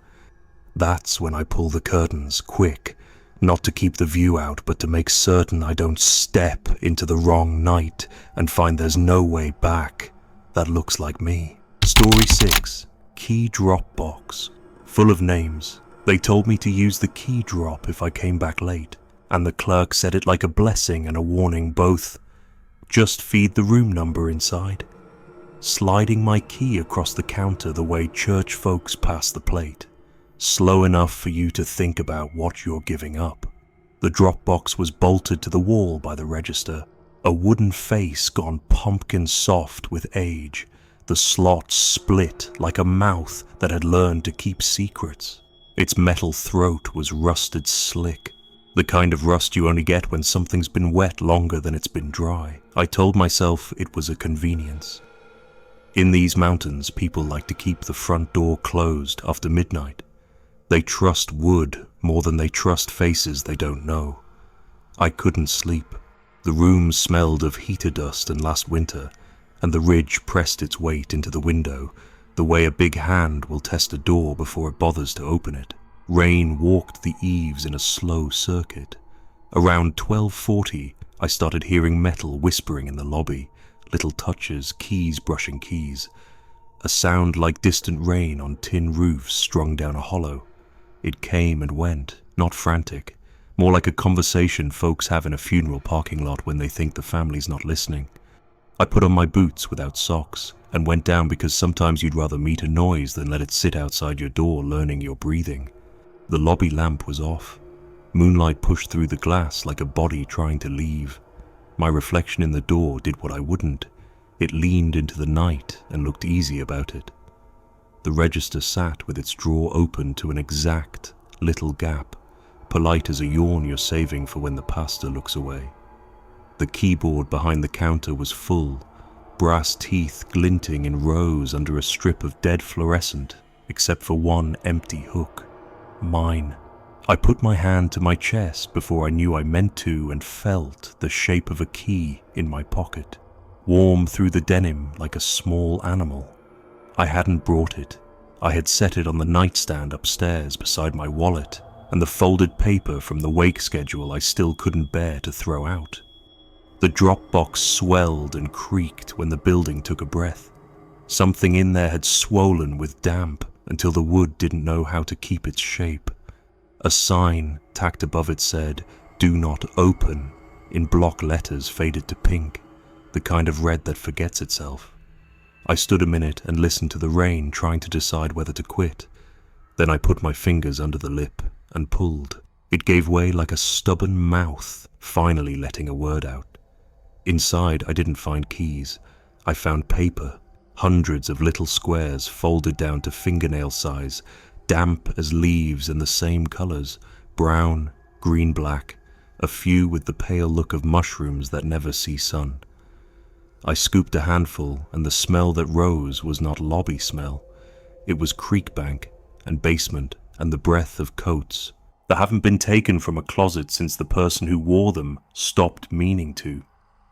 That's when I pull the curtains quick, not to keep the view out, but to make certain I don't step into the wrong night and find there's no way back that looks like me. Story 6, Key Drop Box. Full of names. They told me to use the key drop if I came back late, and the clerk said it like a blessing and a warning both. Just feed the room number inside. Sliding my key across the counter the way church folks pass the plate. Slow enough for you to think about what you're giving up. The drop box was bolted to the wall by the register, a wooden face gone pumpkin soft with age, the slot split like a mouth that had learned to keep secrets. Its metal throat was rusted slick, the kind of rust you only get when something's been wet longer than it's been dry. I told myself it was a convenience. In these mountains, people like to keep the front door closed after midnight. They trust wood more than they trust faces they don't know. I couldn't sleep. The room smelled of heater dust and last winter, and the ridge pressed its weight into the window, the way a big hand will test a door before it bothers to open it. Rain walked the eaves in a slow circuit. Around 12:40, I started hearing metal whispering in the lobby, little touches, keys brushing keys. A sound like distant rain on tin roofs strung down a hollow. It came and went, not frantic, more like a conversation folks have in a funeral parking lot when they think the family's not listening. I put on my boots without socks and went down because sometimes you'd rather meet a noise than let it sit outside your door learning your breathing. The lobby lamp was off. Moonlight pushed through the glass like a body trying to leave. My reflection in the door did what I wouldn't. It leaned into the night and looked easy about it. The register sat with its drawer open to an exact little gap, polite as a yawn you're saving for when the pastor looks away. The keyboard behind the counter was full, brass teeth glinting in rows under a strip of dead fluorescent, except for one empty hook. Mine. I put my hand to my chest before I knew I meant to and felt the shape of a key in my pocket, warm through the denim like a small animal. I hadn't brought it. I had set it on the nightstand upstairs beside my wallet and the folded paper from the wake schedule I still couldn't bear to throw out. The drop box swelled and creaked when the building took a breath. Something in there had swollen with damp until the wood didn't know how to keep its shape. A sign tacked above it said, "Do not open," in block letters faded to pink, the kind of red that forgets itself. I stood a minute and listened to the rain, trying to decide whether to quit. Then I put my fingers under the lip and pulled. It gave way like a stubborn mouth, finally letting a word out. Inside, I didn't find keys. I found paper, hundreds of little squares folded down to fingernail size, damp as leaves and the same colors, brown, green, black, a few with the pale look of mushrooms that never see sun. I scooped a handful, and the smell that rose was not lobby smell. It was creek bank and basement and the breath of coats that haven't been taken from a closet since the person who wore them stopped meaning to.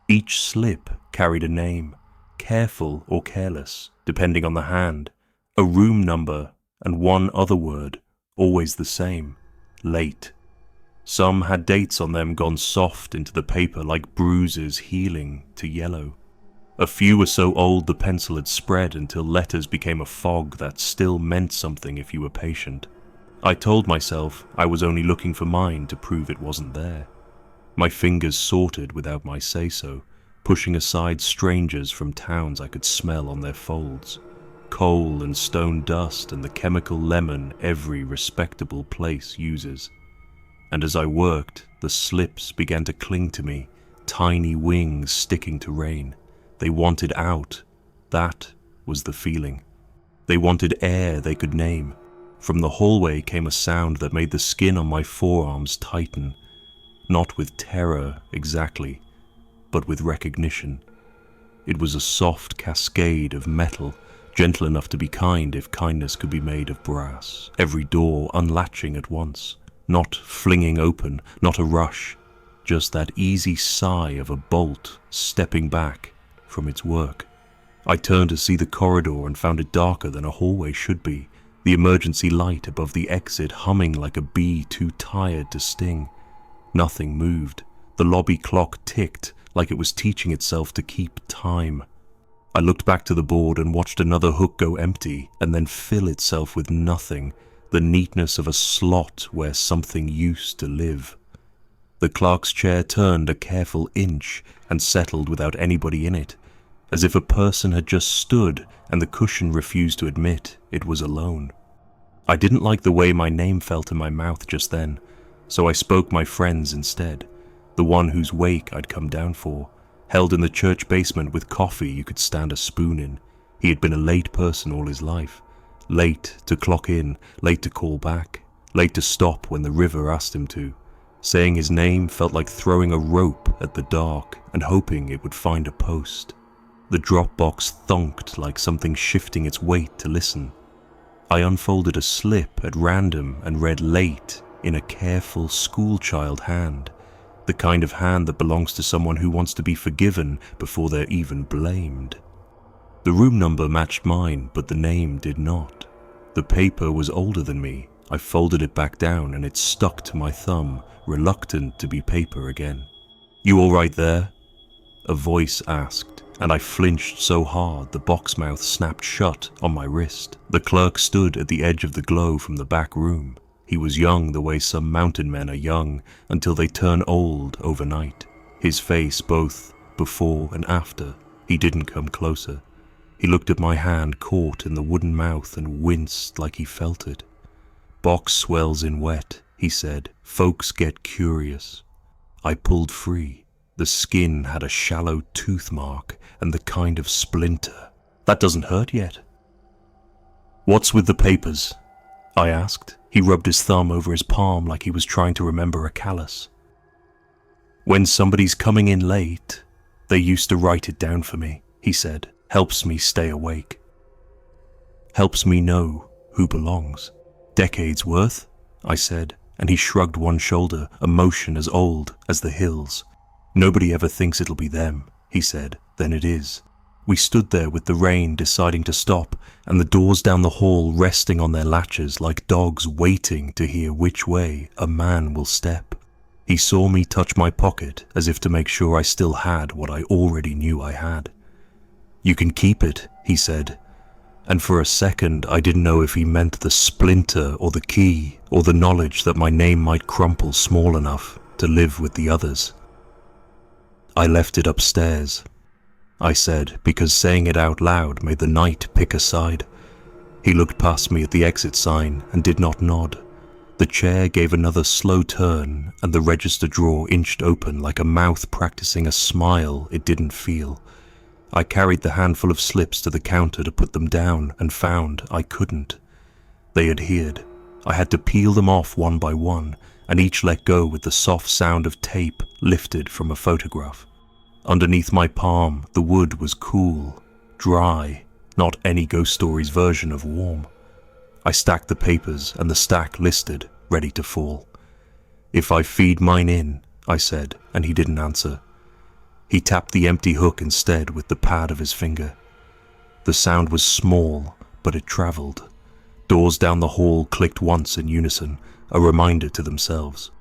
Each slip carried a name, careful or careless, depending on the hand, a room number, and one other word, always the same, late. Some had dates on them gone soft into the paper like bruises healing to yellow. A few were so old the pencil had spread until letters became a fog that still meant something if you were patient. I told myself I was only looking for mine to prove it wasn't there. My fingers sorted without my say-so, pushing aside strangers from towns I could smell on their folds. Coal and stone dust and the chemical lemon every respectable place uses. And as I worked, the slips began to cling to me, tiny wings sticking to rain. They wanted out. That was the feeling. They wanted air they could name. From the hallway came a sound that made the skin on my forearms tighten. Not with terror exactly, but with recognition. It was a soft cascade of metal, gentle enough to be kind if kindness could be made of brass, every door unlatching at once, not flinging open, not a rush, just that easy sigh of a bolt stepping back from its work. I turned to see the corridor and found it darker than a hallway should be, the emergency light above the exit humming like a bee too tired to sting. Nothing moved. The lobby clock ticked like it was teaching itself to keep time. I looked back to the board and watched another hook go empty and then fill itself with nothing, the neatness of a slot where something used to live. The clerk's chair turned a careful inch and settled without anybody in it, as if a person had just stood and the cushion refused to admit it was alone. I didn't like the way my name felt in my mouth just then, so I spoke my friend's instead, the one whose wake I'd come down for, held in the church basement with coffee you could stand a spoon in. He had been a late person all his life, late to clock in, late to call back, late to stop when the river asked him to. Saying his name felt like throwing a rope at the dark and hoping it would find a post. The drop box thunked like something shifting its weight to listen. I unfolded a slip at random and read late in a careful schoolchild hand, the kind of hand that belongs to someone who wants to be forgiven before they're even blamed. The room number matched mine, but the name did not. The paper was older than me. I folded it back down and it stuck to my thumb, reluctant to be paper again. "You all right there?" a voice asked, and I flinched so hard the box mouth snapped shut on my wrist. The clerk stood at the edge of the glow from the back room. He was young the way some mountain men are young until they turn old overnight. His face both before and after. He didn't come closer. He looked at my hand caught in the wooden mouth and winced like he felt it. "Box swells in wet," he said. "Folks get curious." I pulled free. The skin had a shallow tooth mark and the kind of splinter. "That doesn't hurt yet." "What's with the papers?" I asked. He rubbed his thumb over his palm like he was trying to remember a callus. "When somebody's coming in late, they used to write it down for me," he said. "Helps me stay awake. Helps me know who belongs." "Decades worth?" I said, and he shrugged one shoulder, a motion as old as the hills. "Nobody ever thinks it'll be them," he said. "Then it is." We stood there with the rain deciding to stop, and the doors down the hall resting on their latches like dogs waiting to hear which way a man will step. He saw me touch my pocket as if to make sure I still had what I already knew I had. "You can keep it," he said, and for a second I didn't know if he meant the splinter or the key or the knowledge that my name might crumple small enough to live with the others. "I left it upstairs," I said, because saying it out loud made the night pick a side. He looked past me at the exit sign and did not nod. The chair gave another slow turn, and the register drawer inched open like a mouth practicing a smile it didn't feel. I carried the handful of slips to the counter to put them down and found I couldn't. They adhered. I had to peel them off one by one, and each let go with the soft sound of tape lifted from a photograph. Underneath my palm, the wood was cool, dry, not any Ghost Stories version of warm. I stacked the papers, and the stack listed, ready to fall. "If I feed mine in," I said, and he didn't answer. He tapped the empty hook instead with the pad of his finger. The sound was small, but it travelled. Doors down the hall clicked once in unison, a reminder to themselves.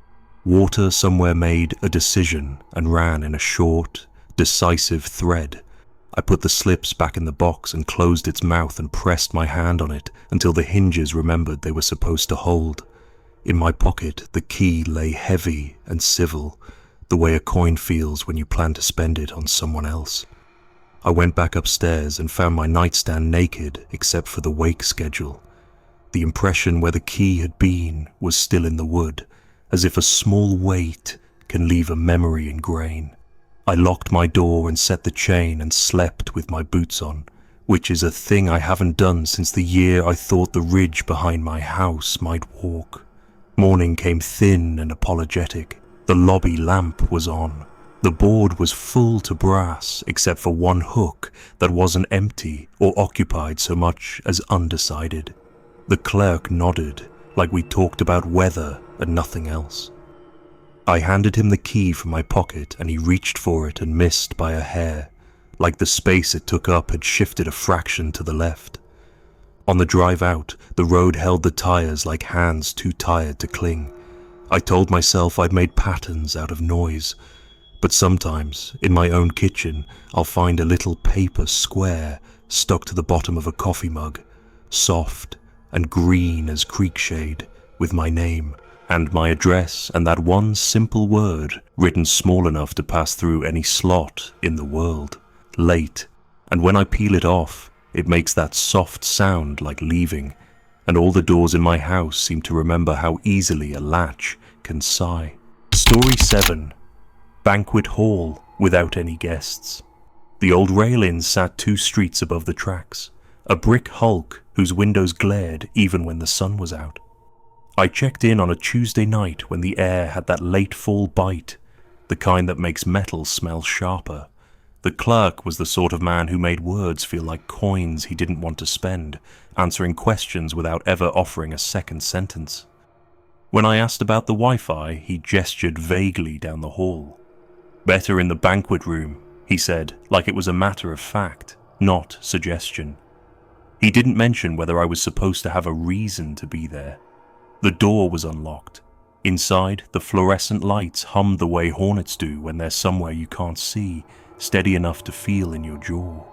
Water somewhere made a decision and ran in a short, decisive thread. I put the slips back in the box and closed its mouth and pressed my hand on it until the hinges remembered they were supposed to hold. In my pocket, the key lay heavy and civil, the way a coin feels when you plan to spend it on someone else. I went back upstairs and found my nightstand naked except for the wake schedule. The impression where the key had been was still in the wood, as if a small weight can leave a memory in grain. I locked my door and set the chain and slept with my boots on, which is a thing I haven't done since the year I thought the ridge behind my house might walk. Morning came thin and apologetic. The lobby lamp was on. The board was full to brass except for one hook that wasn't empty or occupied so much as undecided. The clerk nodded, like we talked about weather and nothing else. I handed him the key from my pocket and he reached for it and missed by a hair, like the space it took up had shifted a fraction to the left. On the drive out, the road held the tires like hands too tired to cling. I told myself I'd made patterns out of noise, but sometimes, in my own kitchen, I'll find a little paper square stuck to the bottom of a coffee mug, soft and green as creek shade, with my name and my address and that one simple word written small enough to pass through any slot in the world. Late. And when I peel it off, it makes that soft sound like leaving, and all the doors in my house seem to remember how easily a latch can sigh. Story 7. Banquet hall without any guests. The old railings sat 2 streets above the tracks, a brick hulk whose windows glared even when the sun was out. I checked in on a Tuesday night when the air had that late fall bite, the kind that makes metal smell sharper. The clerk was the sort of man who made words feel like coins he didn't want to spend, answering questions without ever offering a second sentence. When I asked about the Wi-Fi, he gestured vaguely down the hall. "Better in the banquet room," he said, like it was a matter of fact, not suggestion. He didn't mention whether I was supposed to have a reason to be there. The door was unlocked. Inside, the fluorescent lights hummed the way hornets do when they're somewhere you can't see, steady enough to feel in your jaw.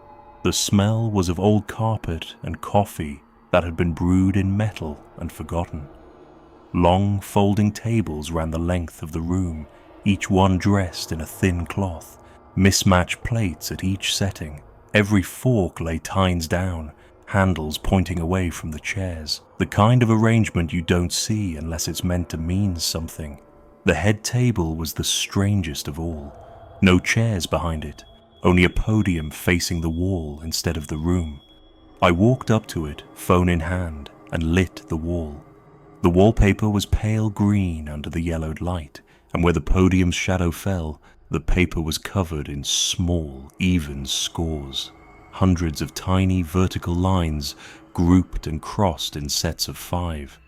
The smell was of old carpet and coffee that had been brewed in metal and forgotten. Long folding tables ran the length of the room, each one dressed in a thin cloth, mismatched plates at each setting. Every fork lay tines down, handles pointing away from the chairs, the kind of arrangement you don't see unless it's meant to mean something. The head table was the strangest of all. No chairs behind it, only a podium facing the wall instead of the room. I walked up to it, phone in hand, and lit the wall. The wallpaper was pale green under the yellowed light, and where the podium's shadow fell, the paper was covered in small, even scores. Hundreds of tiny vertical lines grouped and crossed in sets of 5.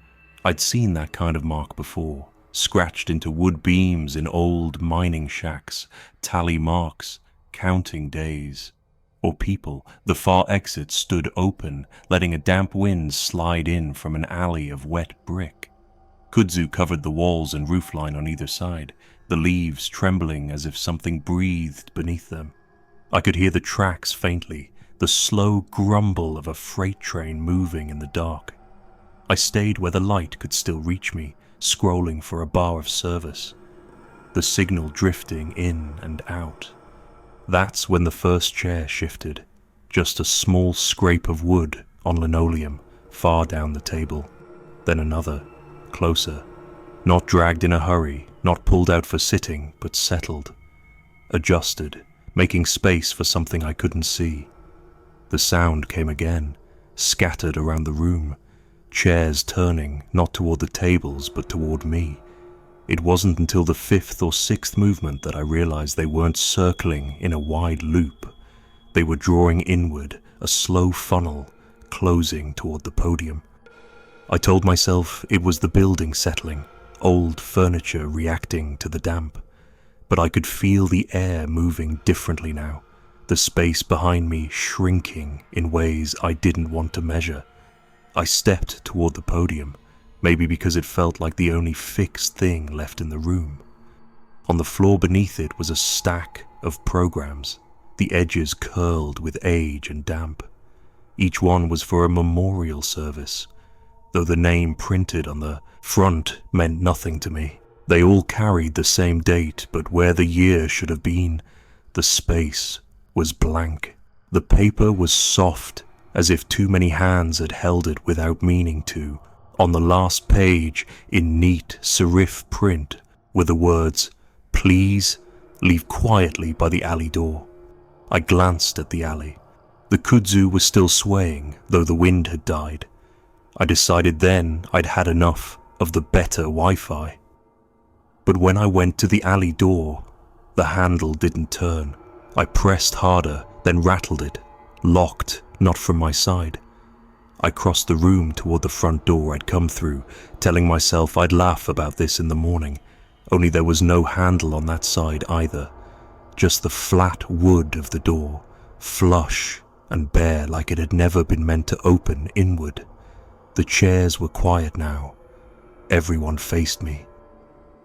I'd seen that kind of mark before, scratched into wood beams in old mining shacks, tally marks, counting days. Or people, the far exit stood open, letting a damp wind slide in from an alley of wet brick. Kudzu covered the walls and roofline on either side, the leaves trembling as if something breathed beneath them. I could hear the tracks faintly, the slow grumble of a freight train moving in the dark. I stayed where the light could still reach me, scrolling for a bar of service. The signal drifting in and out. That's when the first chair shifted, just a small scrape of wood on linoleum far down the table. Then another, closer. Not dragged in a hurry, not pulled out for sitting, but settled. Adjusted, making space for something I couldn't see. The sound came again, scattered around the room, chairs turning, not toward the tables, but toward me. It wasn't until the fifth or sixth movement that I realized they weren't circling in a wide loop. They were drawing inward, a slow funnel, closing toward the podium. I told myself it was the building settling, old furniture reacting to the damp. But I could feel the air moving differently now, the space behind me shrinking in ways I didn't want to measure. I stepped toward the podium, maybe because it felt like the only fixed thing left in the room. On the floor beneath it was a stack of programs, the edges curled with age and damp. Each one was for a memorial service, though the name printed on the front meant nothing to me. They all carried the same date, but where the year should have been, the space was blank. The paper was soft, as if too many hands had held it without meaning to. On the last page, in neat serif print, were the words, "Please leave quietly by the alley door." I glanced at the alley. The kudzu was still swaying, though the wind had died. I decided then I'd had enough of the better Wi-Fi. But when I went to the alley door, the handle didn't turn. I pressed harder, then rattled it, locked, not from my side. I crossed the room toward the front door I'd come through, telling myself I'd laugh about this in the morning, only there was no handle on that side either. Just the flat wood of the door, flush and bare like it had never been meant to open inward. The chairs were quiet now. Everyone faced me.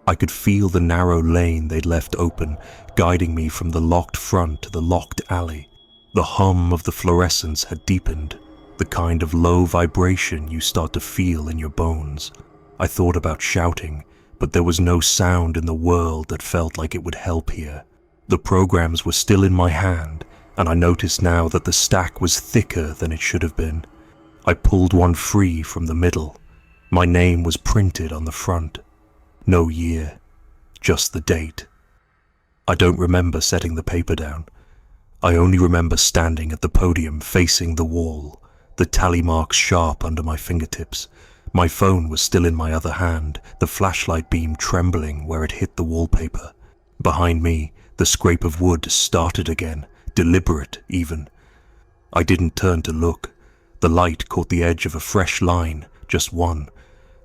I could feel the narrow lane they'd left open, guiding me from the locked front to the locked alley. The hum of the fluorescents had deepened, the kind of low vibration you start to feel in your bones. I thought about shouting, but there was no sound in the world that felt like it would help here. The programs were still in my hand, and I noticed now that the stack was thicker than it should have been. I pulled one free from the middle. My name was printed on the front. No year, just the date. I don't remember setting the paper down. I only remember standing at the podium facing the wall, the tally marks sharp under my fingertips. My phone was still in my other hand, the flashlight beam trembling where it hit the wallpaper. Behind me, the scrape of wood started again, deliberate even. I didn't turn to look. The light caught the edge of a fresh line, just one,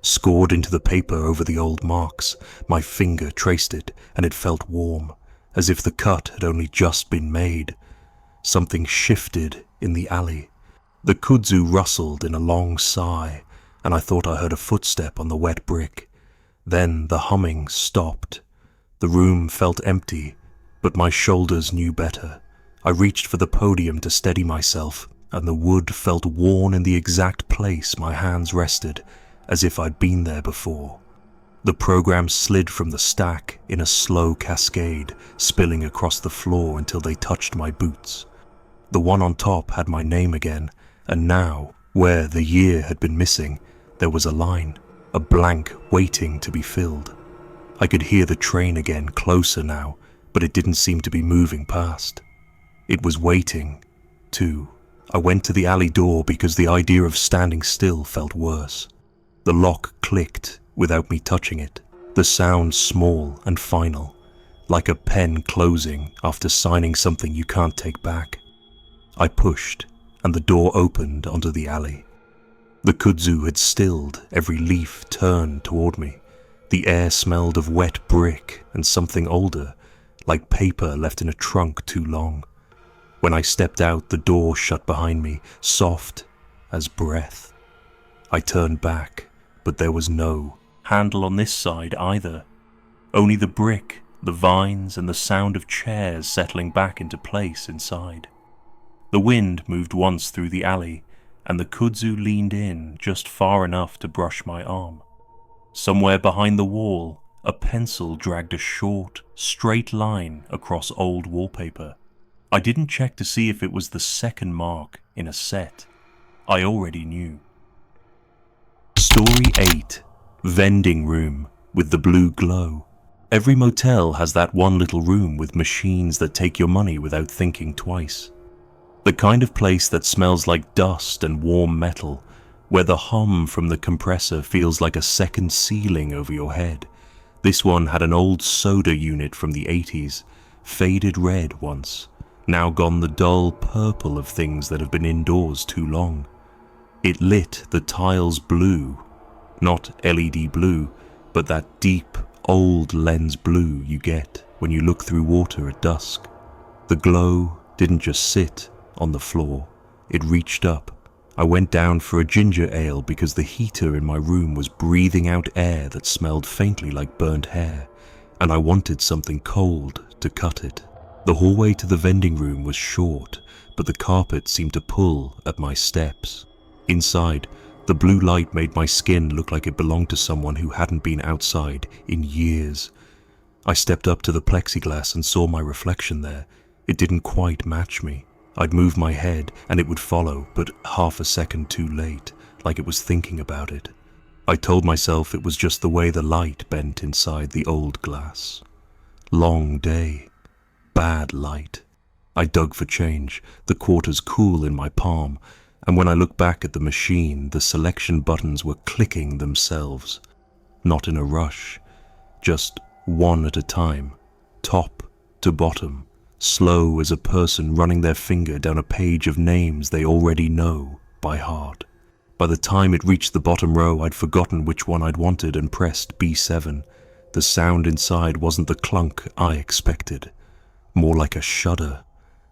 scored into the paper over the old marks. My finger traced it, and it felt warm, as if the cut had only just been made. Something shifted in the alley. The kudzu rustled in a long sigh, and I thought I heard a footstep on the wet brick. Then the humming stopped. The room felt empty, but my shoulders knew better. I reached for the podium to steady myself, and the wood felt worn in the exact place my hands rested, as if I'd been there before. The program slid from the stack in a slow cascade, spilling across the floor until they touched my boots. The one on top had my name again, and now, where the year had been missing, there was a line, a blank waiting to be filled. I could hear the train again, closer now, but it didn't seem to be moving past. It was waiting, too. I went to the alley door because the idea of standing still felt worse. The lock clicked without me touching it, the sound small and final, like a pen closing after signing something you can't take back. I pushed, and the door opened onto the alley. The kudzu had stilled, every leaf turned toward me. The air smelled of wet brick and something older, like paper left in a trunk too long. When I stepped out, the door shut behind me, soft as breath. I turned back, but there was no handle on this side either. Only the brick, the vines, and the sound of chairs settling back into place inside. The wind moved once through the alley, and the kudzu leaned in just far enough to brush my arm. Somewhere behind the wall, a pencil dragged a short, straight line across old wallpaper. I didn't check to see if it was the second mark in a set. I already knew. Story 8. Vending room with the blue glow. Every motel has that one little room with machines that take your money without thinking twice. The kind of place that smells like dust and warm metal, where the hum from the compressor feels like a second ceiling over your head. This one had an old soda unit from the 80s, faded red once, now gone the dull purple of things that have been indoors too long. It lit the tiles blue, not LED blue, but that deep, old lens blue you get when you look through water at dusk. The glow didn't just sit on the floor, it reached up. I went down for a ginger ale because the heater in my room was breathing out air that smelled faintly like burnt hair, and I wanted something cold to cut it. The hallway to the vending room was short, but the carpet seemed to pull at my steps. Inside, the blue light made my skin look like it belonged to someone who hadn't been outside in years. I stepped up to the plexiglass and saw my reflection there. It didn't quite match me. I'd move my head and it would follow, but half a second too late, like it was thinking about it. I told myself it was just the way the light bent inside the old glass. Long day. Bad light. I dug for change, the quarters cool in my palm, and when I looked back at the machine, the selection buttons were clicking themselves. Not in a rush, just one at a time, top to bottom, slow as a person running their finger down a page of names they already know by heart. By the time it reached the bottom row, I'd forgotten which one I'd wanted and pressed B7. The sound inside wasn't the clunk I expected, more like a shudder,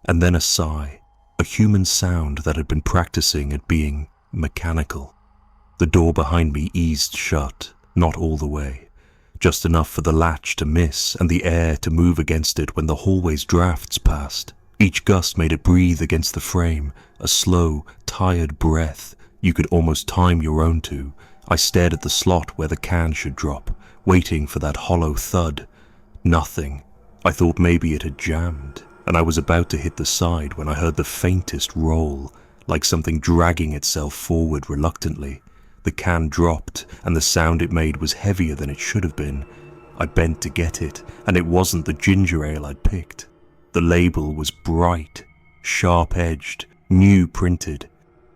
and then a sigh, a human sound that had been practicing at being mechanical. The door behind me eased shut, not all the way, just enough for the latch to miss and the air to move against it when the hallway's drafts passed. Each gust made it breathe against the frame, a slow, tired breath you could almost time your own to. I stared at the slot where the can should drop, waiting for that hollow thud. Nothing. I thought maybe it had jammed, and I was about to hit the side when I heard the faintest roll, like something dragging itself forward reluctantly. The can dropped, and the sound it made was heavier than it should have been. I bent to get it, and it wasn't the ginger ale I'd picked. The label was bright, sharp-edged, new printed,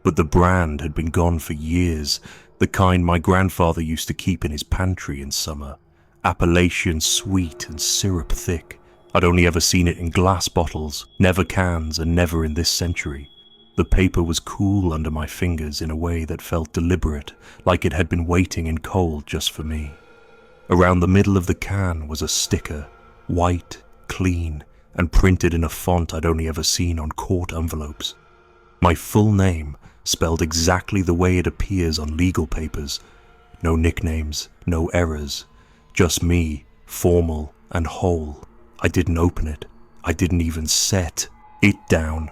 but the brand had been gone for years, the kind my grandfather used to keep in his pantry in summer. Appalachian sweet and syrup thick. I'd only ever seen it in glass bottles, never cans, and never in this century. The paper was cool under my fingers in a way that felt deliberate, like it had been waiting in cold just for me. Around the middle of the can was a sticker, white, clean, and printed in a font I'd only ever seen on court envelopes. My full name, spelled exactly the way it appears on legal papers. No nicknames, no errors, just me, formal and whole. I didn't open it. I didn't even set it down.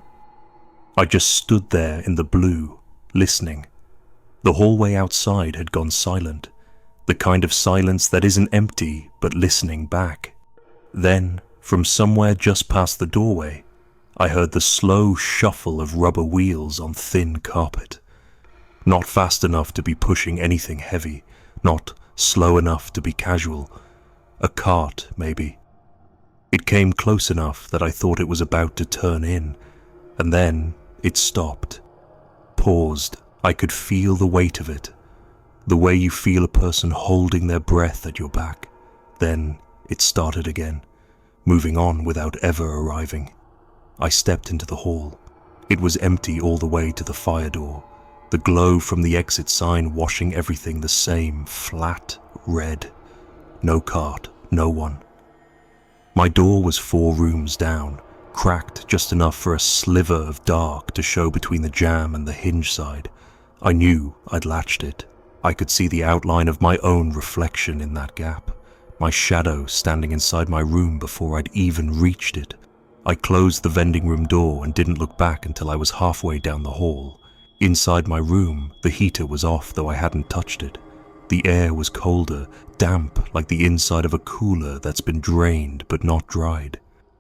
I just stood there in the blue, listening. The hallway outside had gone silent, the kind of silence that isn't empty but listening back. Then, from somewhere just past the doorway, I heard the slow shuffle of rubber wheels on thin carpet. Not fast enough to be pushing anything heavy, not slow enough to be casual. A cart, maybe. It came close enough that I thought it was about to turn in, and then it stopped, paused. I could feel the weight of it, the way you feel a person holding their breath at your back. Then it started again, moving on without ever arriving. I stepped into the hall. It was empty all the way to the fire door, the glow from the exit sign washing everything the same, flat red. No cart, no one. My door was 4 rooms down, cracked just enough for a sliver of dark to show between the jamb and the hinge side. I knew I'd latched it. I could see the outline of my own reflection in that gap, my shadow standing inside my room before I'd even reached it. I closed the vending room door and didn't look back until I was halfway down the hall. Inside my room, the heater was off, though I hadn't touched it. The air was colder, damp like the inside of a cooler that's been drained but not dried.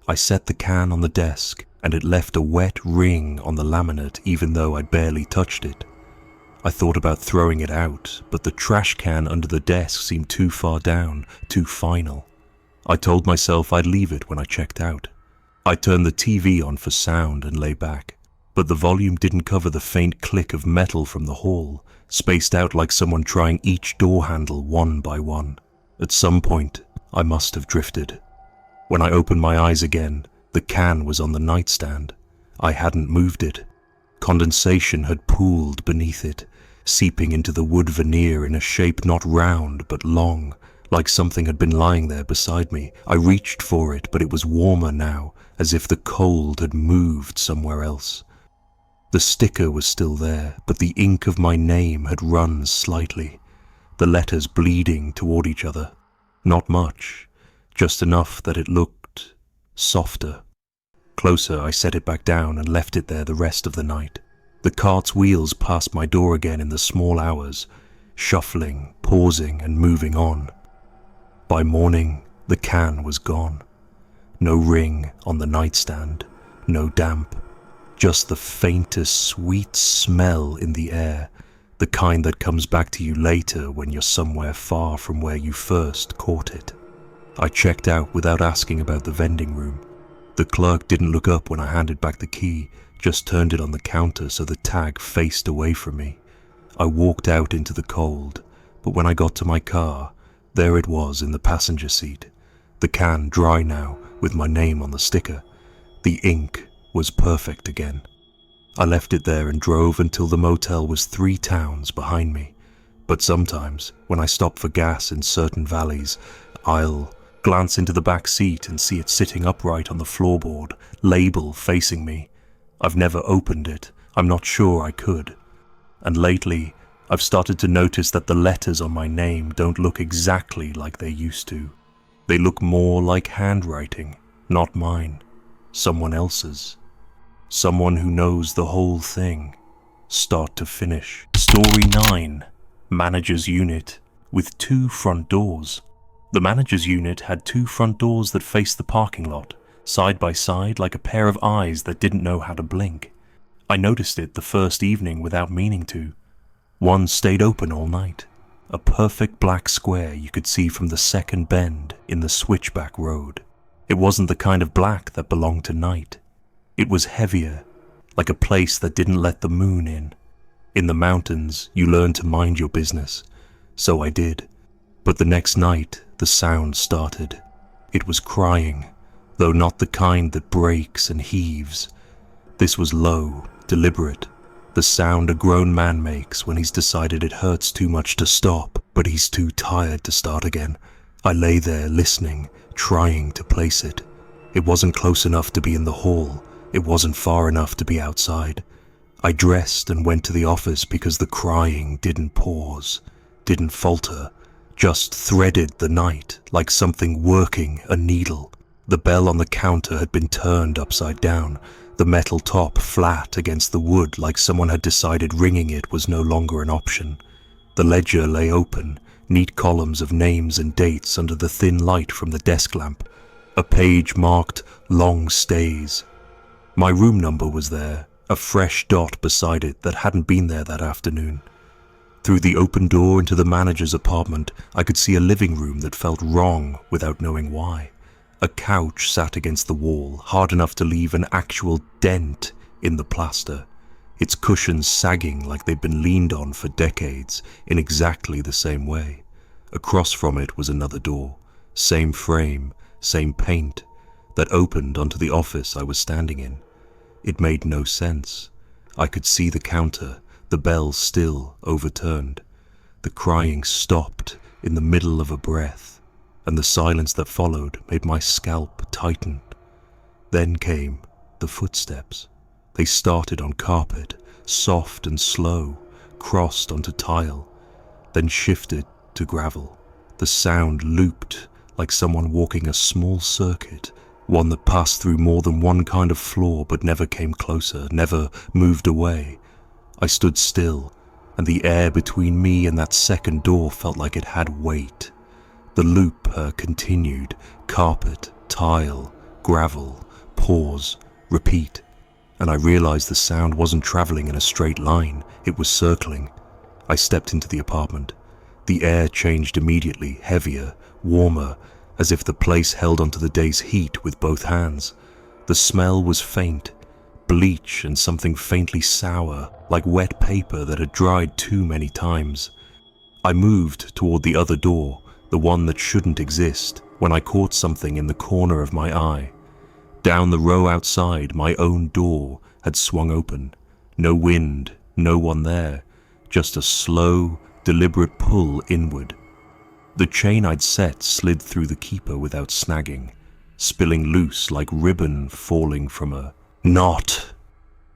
I set the can on the desk, and it left a wet ring on the laminate even though I'd barely touched it. I thought about throwing it out, but the trash can under the desk seemed too far down, too final. I told myself I'd leave it when I checked out. I turned the TV on for sound and lay back, but the volume didn't cover the faint click of metal from the hall, spaced out like someone trying each door handle one by one. At some point, I must have drifted. When I opened my eyes again, the can was on the nightstand. I hadn't moved it. Condensation had pooled beneath it, seeping into the wood veneer in a shape not round but long, like something had been lying there beside me. I reached for it, but it was warmer now, as if the cold had moved somewhere else. The sticker was still there, but the ink of my name had run slightly, the letters bleeding toward each other. Not much, just enough that it looked softer. Closer, I set it back down and left it there the rest of the night. The cart's wheels passed my door again in the small hours, shuffling, pausing, and moving on. By morning, the can was gone. No ring on the nightstand, no damp, just the faintest sweet smell in the air, the kind that comes back to you later when you're somewhere far from where you first caught it. I checked out without asking about the vending room. The clerk didn't look up when I handed back the key, just turned it on the counter so the tag faced away from me. I walked out into the cold, but when I got to my car, there it was in the passenger seat. The can dry now, with my name on the sticker. The ink was perfect again. I left it there and drove until the motel was 3 towns behind me. But sometimes, when I stop for gas in certain valleys, I'll glance into the back seat and see it sitting upright on the floorboard, label facing me. I've never opened it. I'm not sure I could. And lately, I've started to notice that the letters on my name don't look exactly like they used to. They look more like handwriting, not mine, someone else's. Someone who knows the whole thing, start to finish. Story 9, Manager's Unit, with 2 front doors. The manager's unit had 2 front doors that faced the parking lot, side by side like a pair of eyes that didn't know how to blink. I noticed it the first evening without meaning to. One stayed open all night, a perfect black square you could see from the second bend in the switchback road. It wasn't the kind of black that belonged to night. It was heavier, like a place that didn't let the moon in. In the mountains, you learn to mind your business. So I did. But the next night, the sound started. It was crying, though not the kind that breaks and heaves. This was low, deliberate, the sound a grown man makes when he's decided it hurts too much to stop, but he's too tired to start again. I lay there listening, trying to place it. It wasn't close enough to be in the hall. It wasn't far enough to be outside. I dressed and went to the office because the crying didn't pause, didn't falter, just threaded the night like something working a needle. The bell on the counter had been turned upside down, the metal top flat against the wood like someone had decided ringing it was no longer an option. The ledger lay open, neat columns of names and dates under the thin light from the desk lamp. A page marked long stays. My room number was there, a fresh dot beside it that hadn't been there that afternoon. Through the open door into the manager's apartment, I could see a living room that felt wrong without knowing why. A couch sat against the wall, hard enough to leave an actual dent in the plaster, its cushions sagging like they'd been leaned on for decades in exactly the same way. Across from it was another door, same frame, same paint, that opened onto the office I was standing in. It made no sense. I could see the counter, the bell still overturned. The crying stopped in the middle of a breath, and the silence that followed made my scalp tighten. Then came the footsteps. They started on carpet, soft and slow, crossed onto tile, then shifted to gravel. The sound looped like someone walking a small circuit, one that passed through more than one kind of floor but never came closer, never moved away. I stood still, and the air between me and that second door felt like it had weight. The loop continued, carpet, tile, gravel, pause, repeat, and I realized the sound wasn't traveling in a straight line, it was circling. I stepped into the apartment. The air changed immediately, heavier, warmer, as if the place held onto the day's heat with both hands. The smell was faint, bleach and something faintly sour, like wet paper that had dried too many times. I moved toward the other door, the one that shouldn't exist, when I caught something in the corner of my eye. Down the row outside, my own door had swung open. No wind, no one there, just a slow, deliberate pull inward. The chain I'd set slid through the keeper without snagging, spilling loose like ribbon falling from a knot.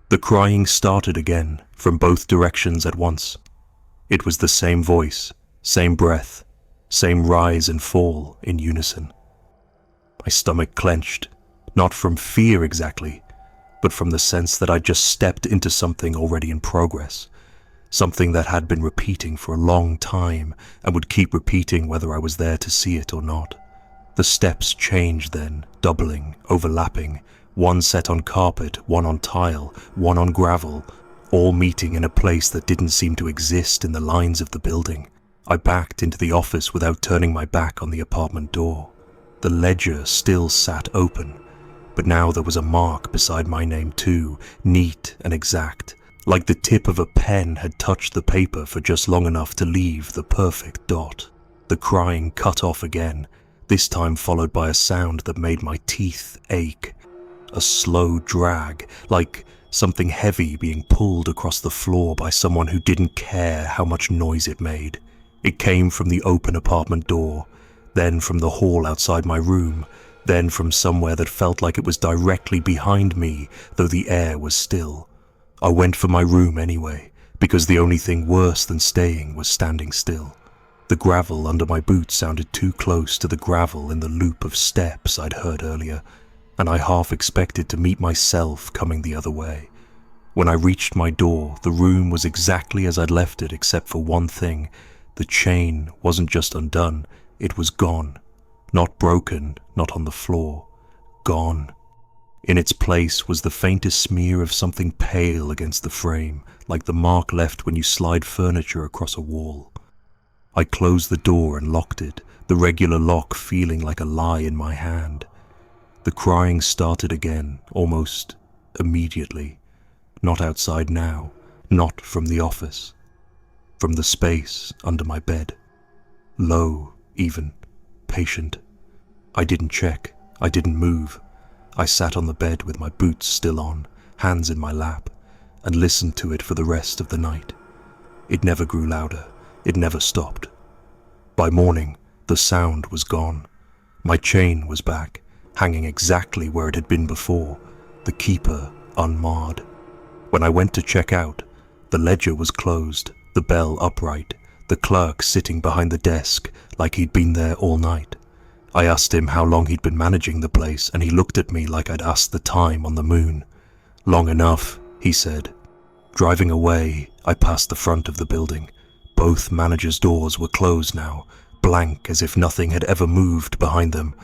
The crying started again, from both directions at once. It was the same voice, same breath, same rise and fall in unison. My stomach clenched, not from fear exactly, but from the sense that I'd just stepped into something already in progress, something that had been repeating for a long time and would keep repeating whether I was there to see it or not. The steps changed then, doubling, overlapping, one set on carpet, one on tile, one on gravel, all meeting in a place that didn't seem to exist in the lines of the building. I backed into the office without turning my back on the apartment door. The ledger still sat open, but now there was a mark beside my name too, neat and exact, like the tip of a pen had touched the paper for just long enough to leave the perfect dot. The crying cut off again, this time followed by a sound that made my teeth ache. A slow drag, like something heavy being pulled across the floor by someone who didn't care how much noise it made. It came from the open apartment door, then from the hall outside my room, then from somewhere that felt like it was directly behind me, though the air was still. I went for my room anyway, because the only thing worse than staying was standing still. The gravel under my boots sounded too close to the gravel in the loop of steps I'd heard earlier, and I half expected to meet myself coming the other way. When I reached my door, the room was exactly as I'd left it except for one thing. The chain wasn't just undone, it was gone. Not broken, not on the floor. Gone. In its place was the faintest smear of something pale against the frame, like the mark left when you slide furniture across a wall. I closed the door and locked it, the regular lock feeling like a lie in my hand. The crying started again, almost immediately. Not outside now, not from the office. From the space under my bed. Low, even, patient. I didn't check, I didn't move. I sat on the bed with my boots still on, hands in my lap, and listened to it for the rest of the night. It never grew louder, it never stopped. By morning, the sound was gone. My chain was back, hanging exactly where it had been before, the keeper unmarred. When I went to check out, the ledger was closed, the bell upright, the clerk sitting behind the desk like he'd been there all night. I asked him how long he'd been managing the place, and he looked at me like I'd asked the time on the moon. Long enough, he said. Driving away, I passed the front of the building. Both managers' doors were closed now, blank as if nothing had ever moved behind them.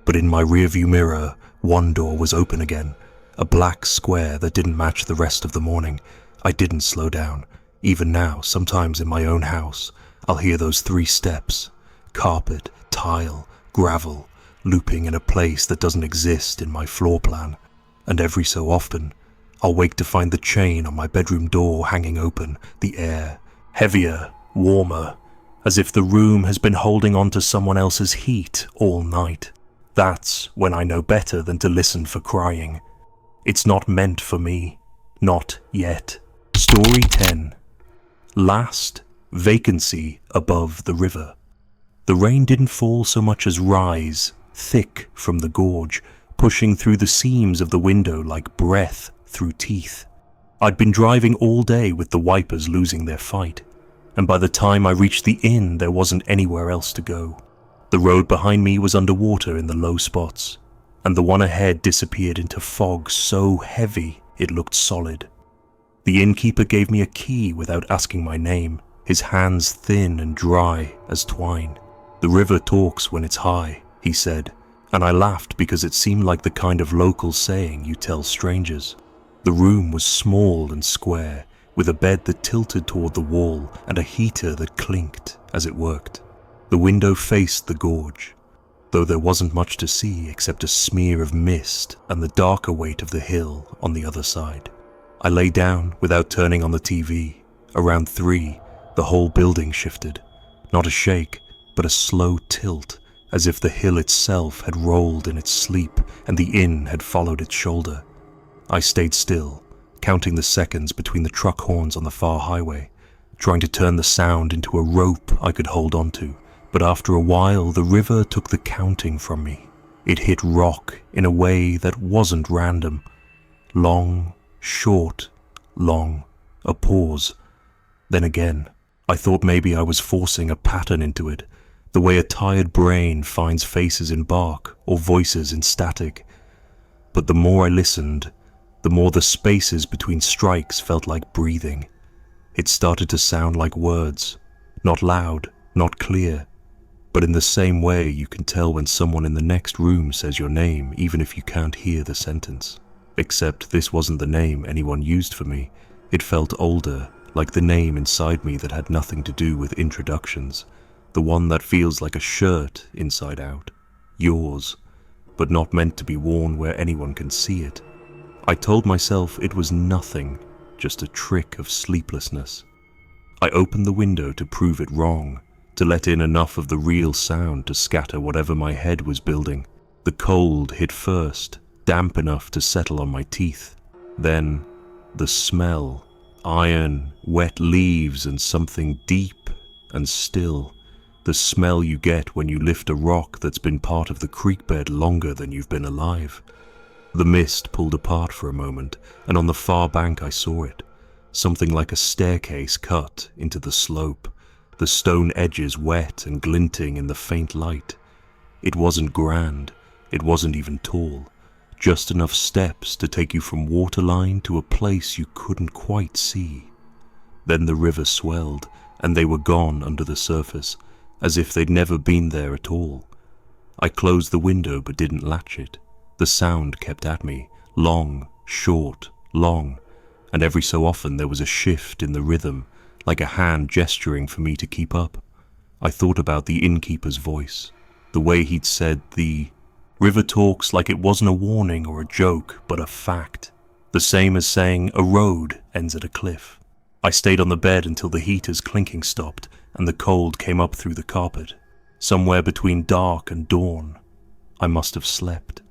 But in my rearview mirror, one door was open again, a black square that didn't match the rest of the morning. I didn't slow down. Even now, sometimes in my own house, I'll hear those 3 steps, carpet, tile, gravel, looping in a place that doesn't exist in my floor plan. And every so often, I'll wake to find the chain on my bedroom door hanging open, the air, heavier, warmer, as if the room has been holding on to someone else's heat all night. That's when I know better than to listen for crying. It's not meant for me. Not yet. Story 10. Last, vacancy above the river. The rain didn't fall so much as rise, thick from the gorge, pushing through the seams of the window like breath through teeth. I'd been driving all day with the wipers losing their fight, and by the time I reached the inn there wasn't anywhere else to go. The road behind me was underwater in the low spots, and the one ahead disappeared into fog so heavy it looked solid. The innkeeper gave me a key without asking my name, his hands thin and dry as twine. "The river talks when it's high," he said, and I laughed because it seemed like the kind of local saying you tell strangers. The room was small and square, with a bed that tilted toward the wall and a heater that clinked as it worked. The window faced the gorge, though there wasn't much to see except a smear of mist and the darker weight of the hill on the other side. I lay down without turning on the TV. Around 3, the whole building shifted. Not a shake, but a slow tilt, as if the hill itself had rolled in its sleep and the inn had followed its shoulder. I stayed still, counting the seconds between the truck horns on the far highway, trying to turn the sound into a rope I could hold onto. But after a while, the river took the counting from me. It hit rock in a way that wasn't random. Long, short, long, a pause. Then again, I thought maybe I was forcing a pattern into it, the way a tired brain finds faces in bark or voices in static. But the more I listened, the more the spaces between strikes felt like breathing. It started to sound like words, not loud, not clear, but in the same way you can tell when someone in the next room says your name even if you can't hear the sentence. Except this wasn't the name anyone used for me. It felt older, like the name inside me that had nothing to do with introductions. The one that feels like a shirt inside out. Yours, but not meant to be worn where anyone can see it. I told myself it was nothing, just a trick of sleeplessness. I opened the window to prove it wrong, to let in enough of the real sound to scatter whatever my head was building. The cold hit first, damp enough to settle on my teeth. Then, the smell, iron, wet leaves and something deep and still. The smell you get when you lift a rock that's been part of the creek bed longer than you've been alive. The mist pulled apart for a moment, and on the far bank I saw it. Something like a staircase cut into the slope, the stone edges wet and glinting in the faint light. It wasn't grand, it wasn't even tall, just enough steps to take you from waterline to a place you couldn't quite see. Then the river swelled, and they were gone under the surface, as if they'd never been there at all. I closed the window but didn't latch it. The sound kept at me, long, short, long, and every so often there was a shift in the rhythm, like a hand gesturing for me to keep up. I thought about the innkeeper's voice, the way he'd said the river talks like it wasn't a warning or a joke, but a fact. The same as saying a road ends at a cliff. I stayed on the bed until the heater's clinking stopped and the cold came up through the carpet. Somewhere between dark and dawn, I must have slept.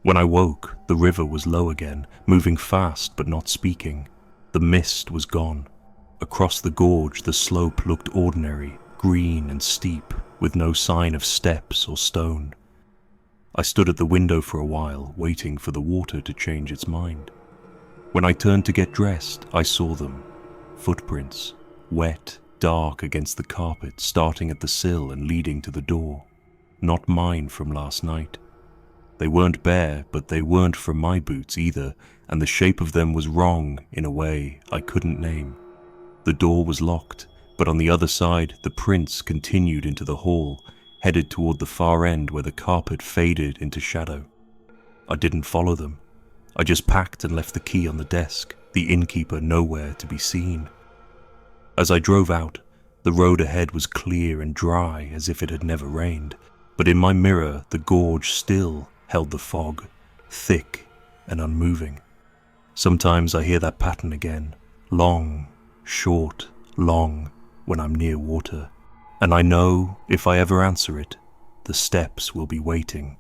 When I woke, the river was low again, moving fast but not speaking. The mist was gone. Across the gorge, the slope looked ordinary, green and steep, with no sign of steps or stone. I stood at the window for a while, waiting for the water to change its mind. When I turned to get dressed, I saw them. Footprints, wet, dark against the carpet, starting at the sill and leading to the door. Not mine from last night. They weren't bare, but they weren't from my boots either, and the shape of them was wrong in a way I couldn't name. The door was locked, but on the other side, the prints continued into the hall, headed toward the far end where the carpet faded into shadow. I didn't follow them. I just packed and left the key on the desk, the innkeeper nowhere to be seen. As I drove out, the road ahead was clear and dry as if it had never rained, but in my mirror the gorge still held the fog, thick and unmoving. Sometimes I hear that pattern again, long, short, long, when I'm near water, and I know if I ever answer it, the steps will be waiting.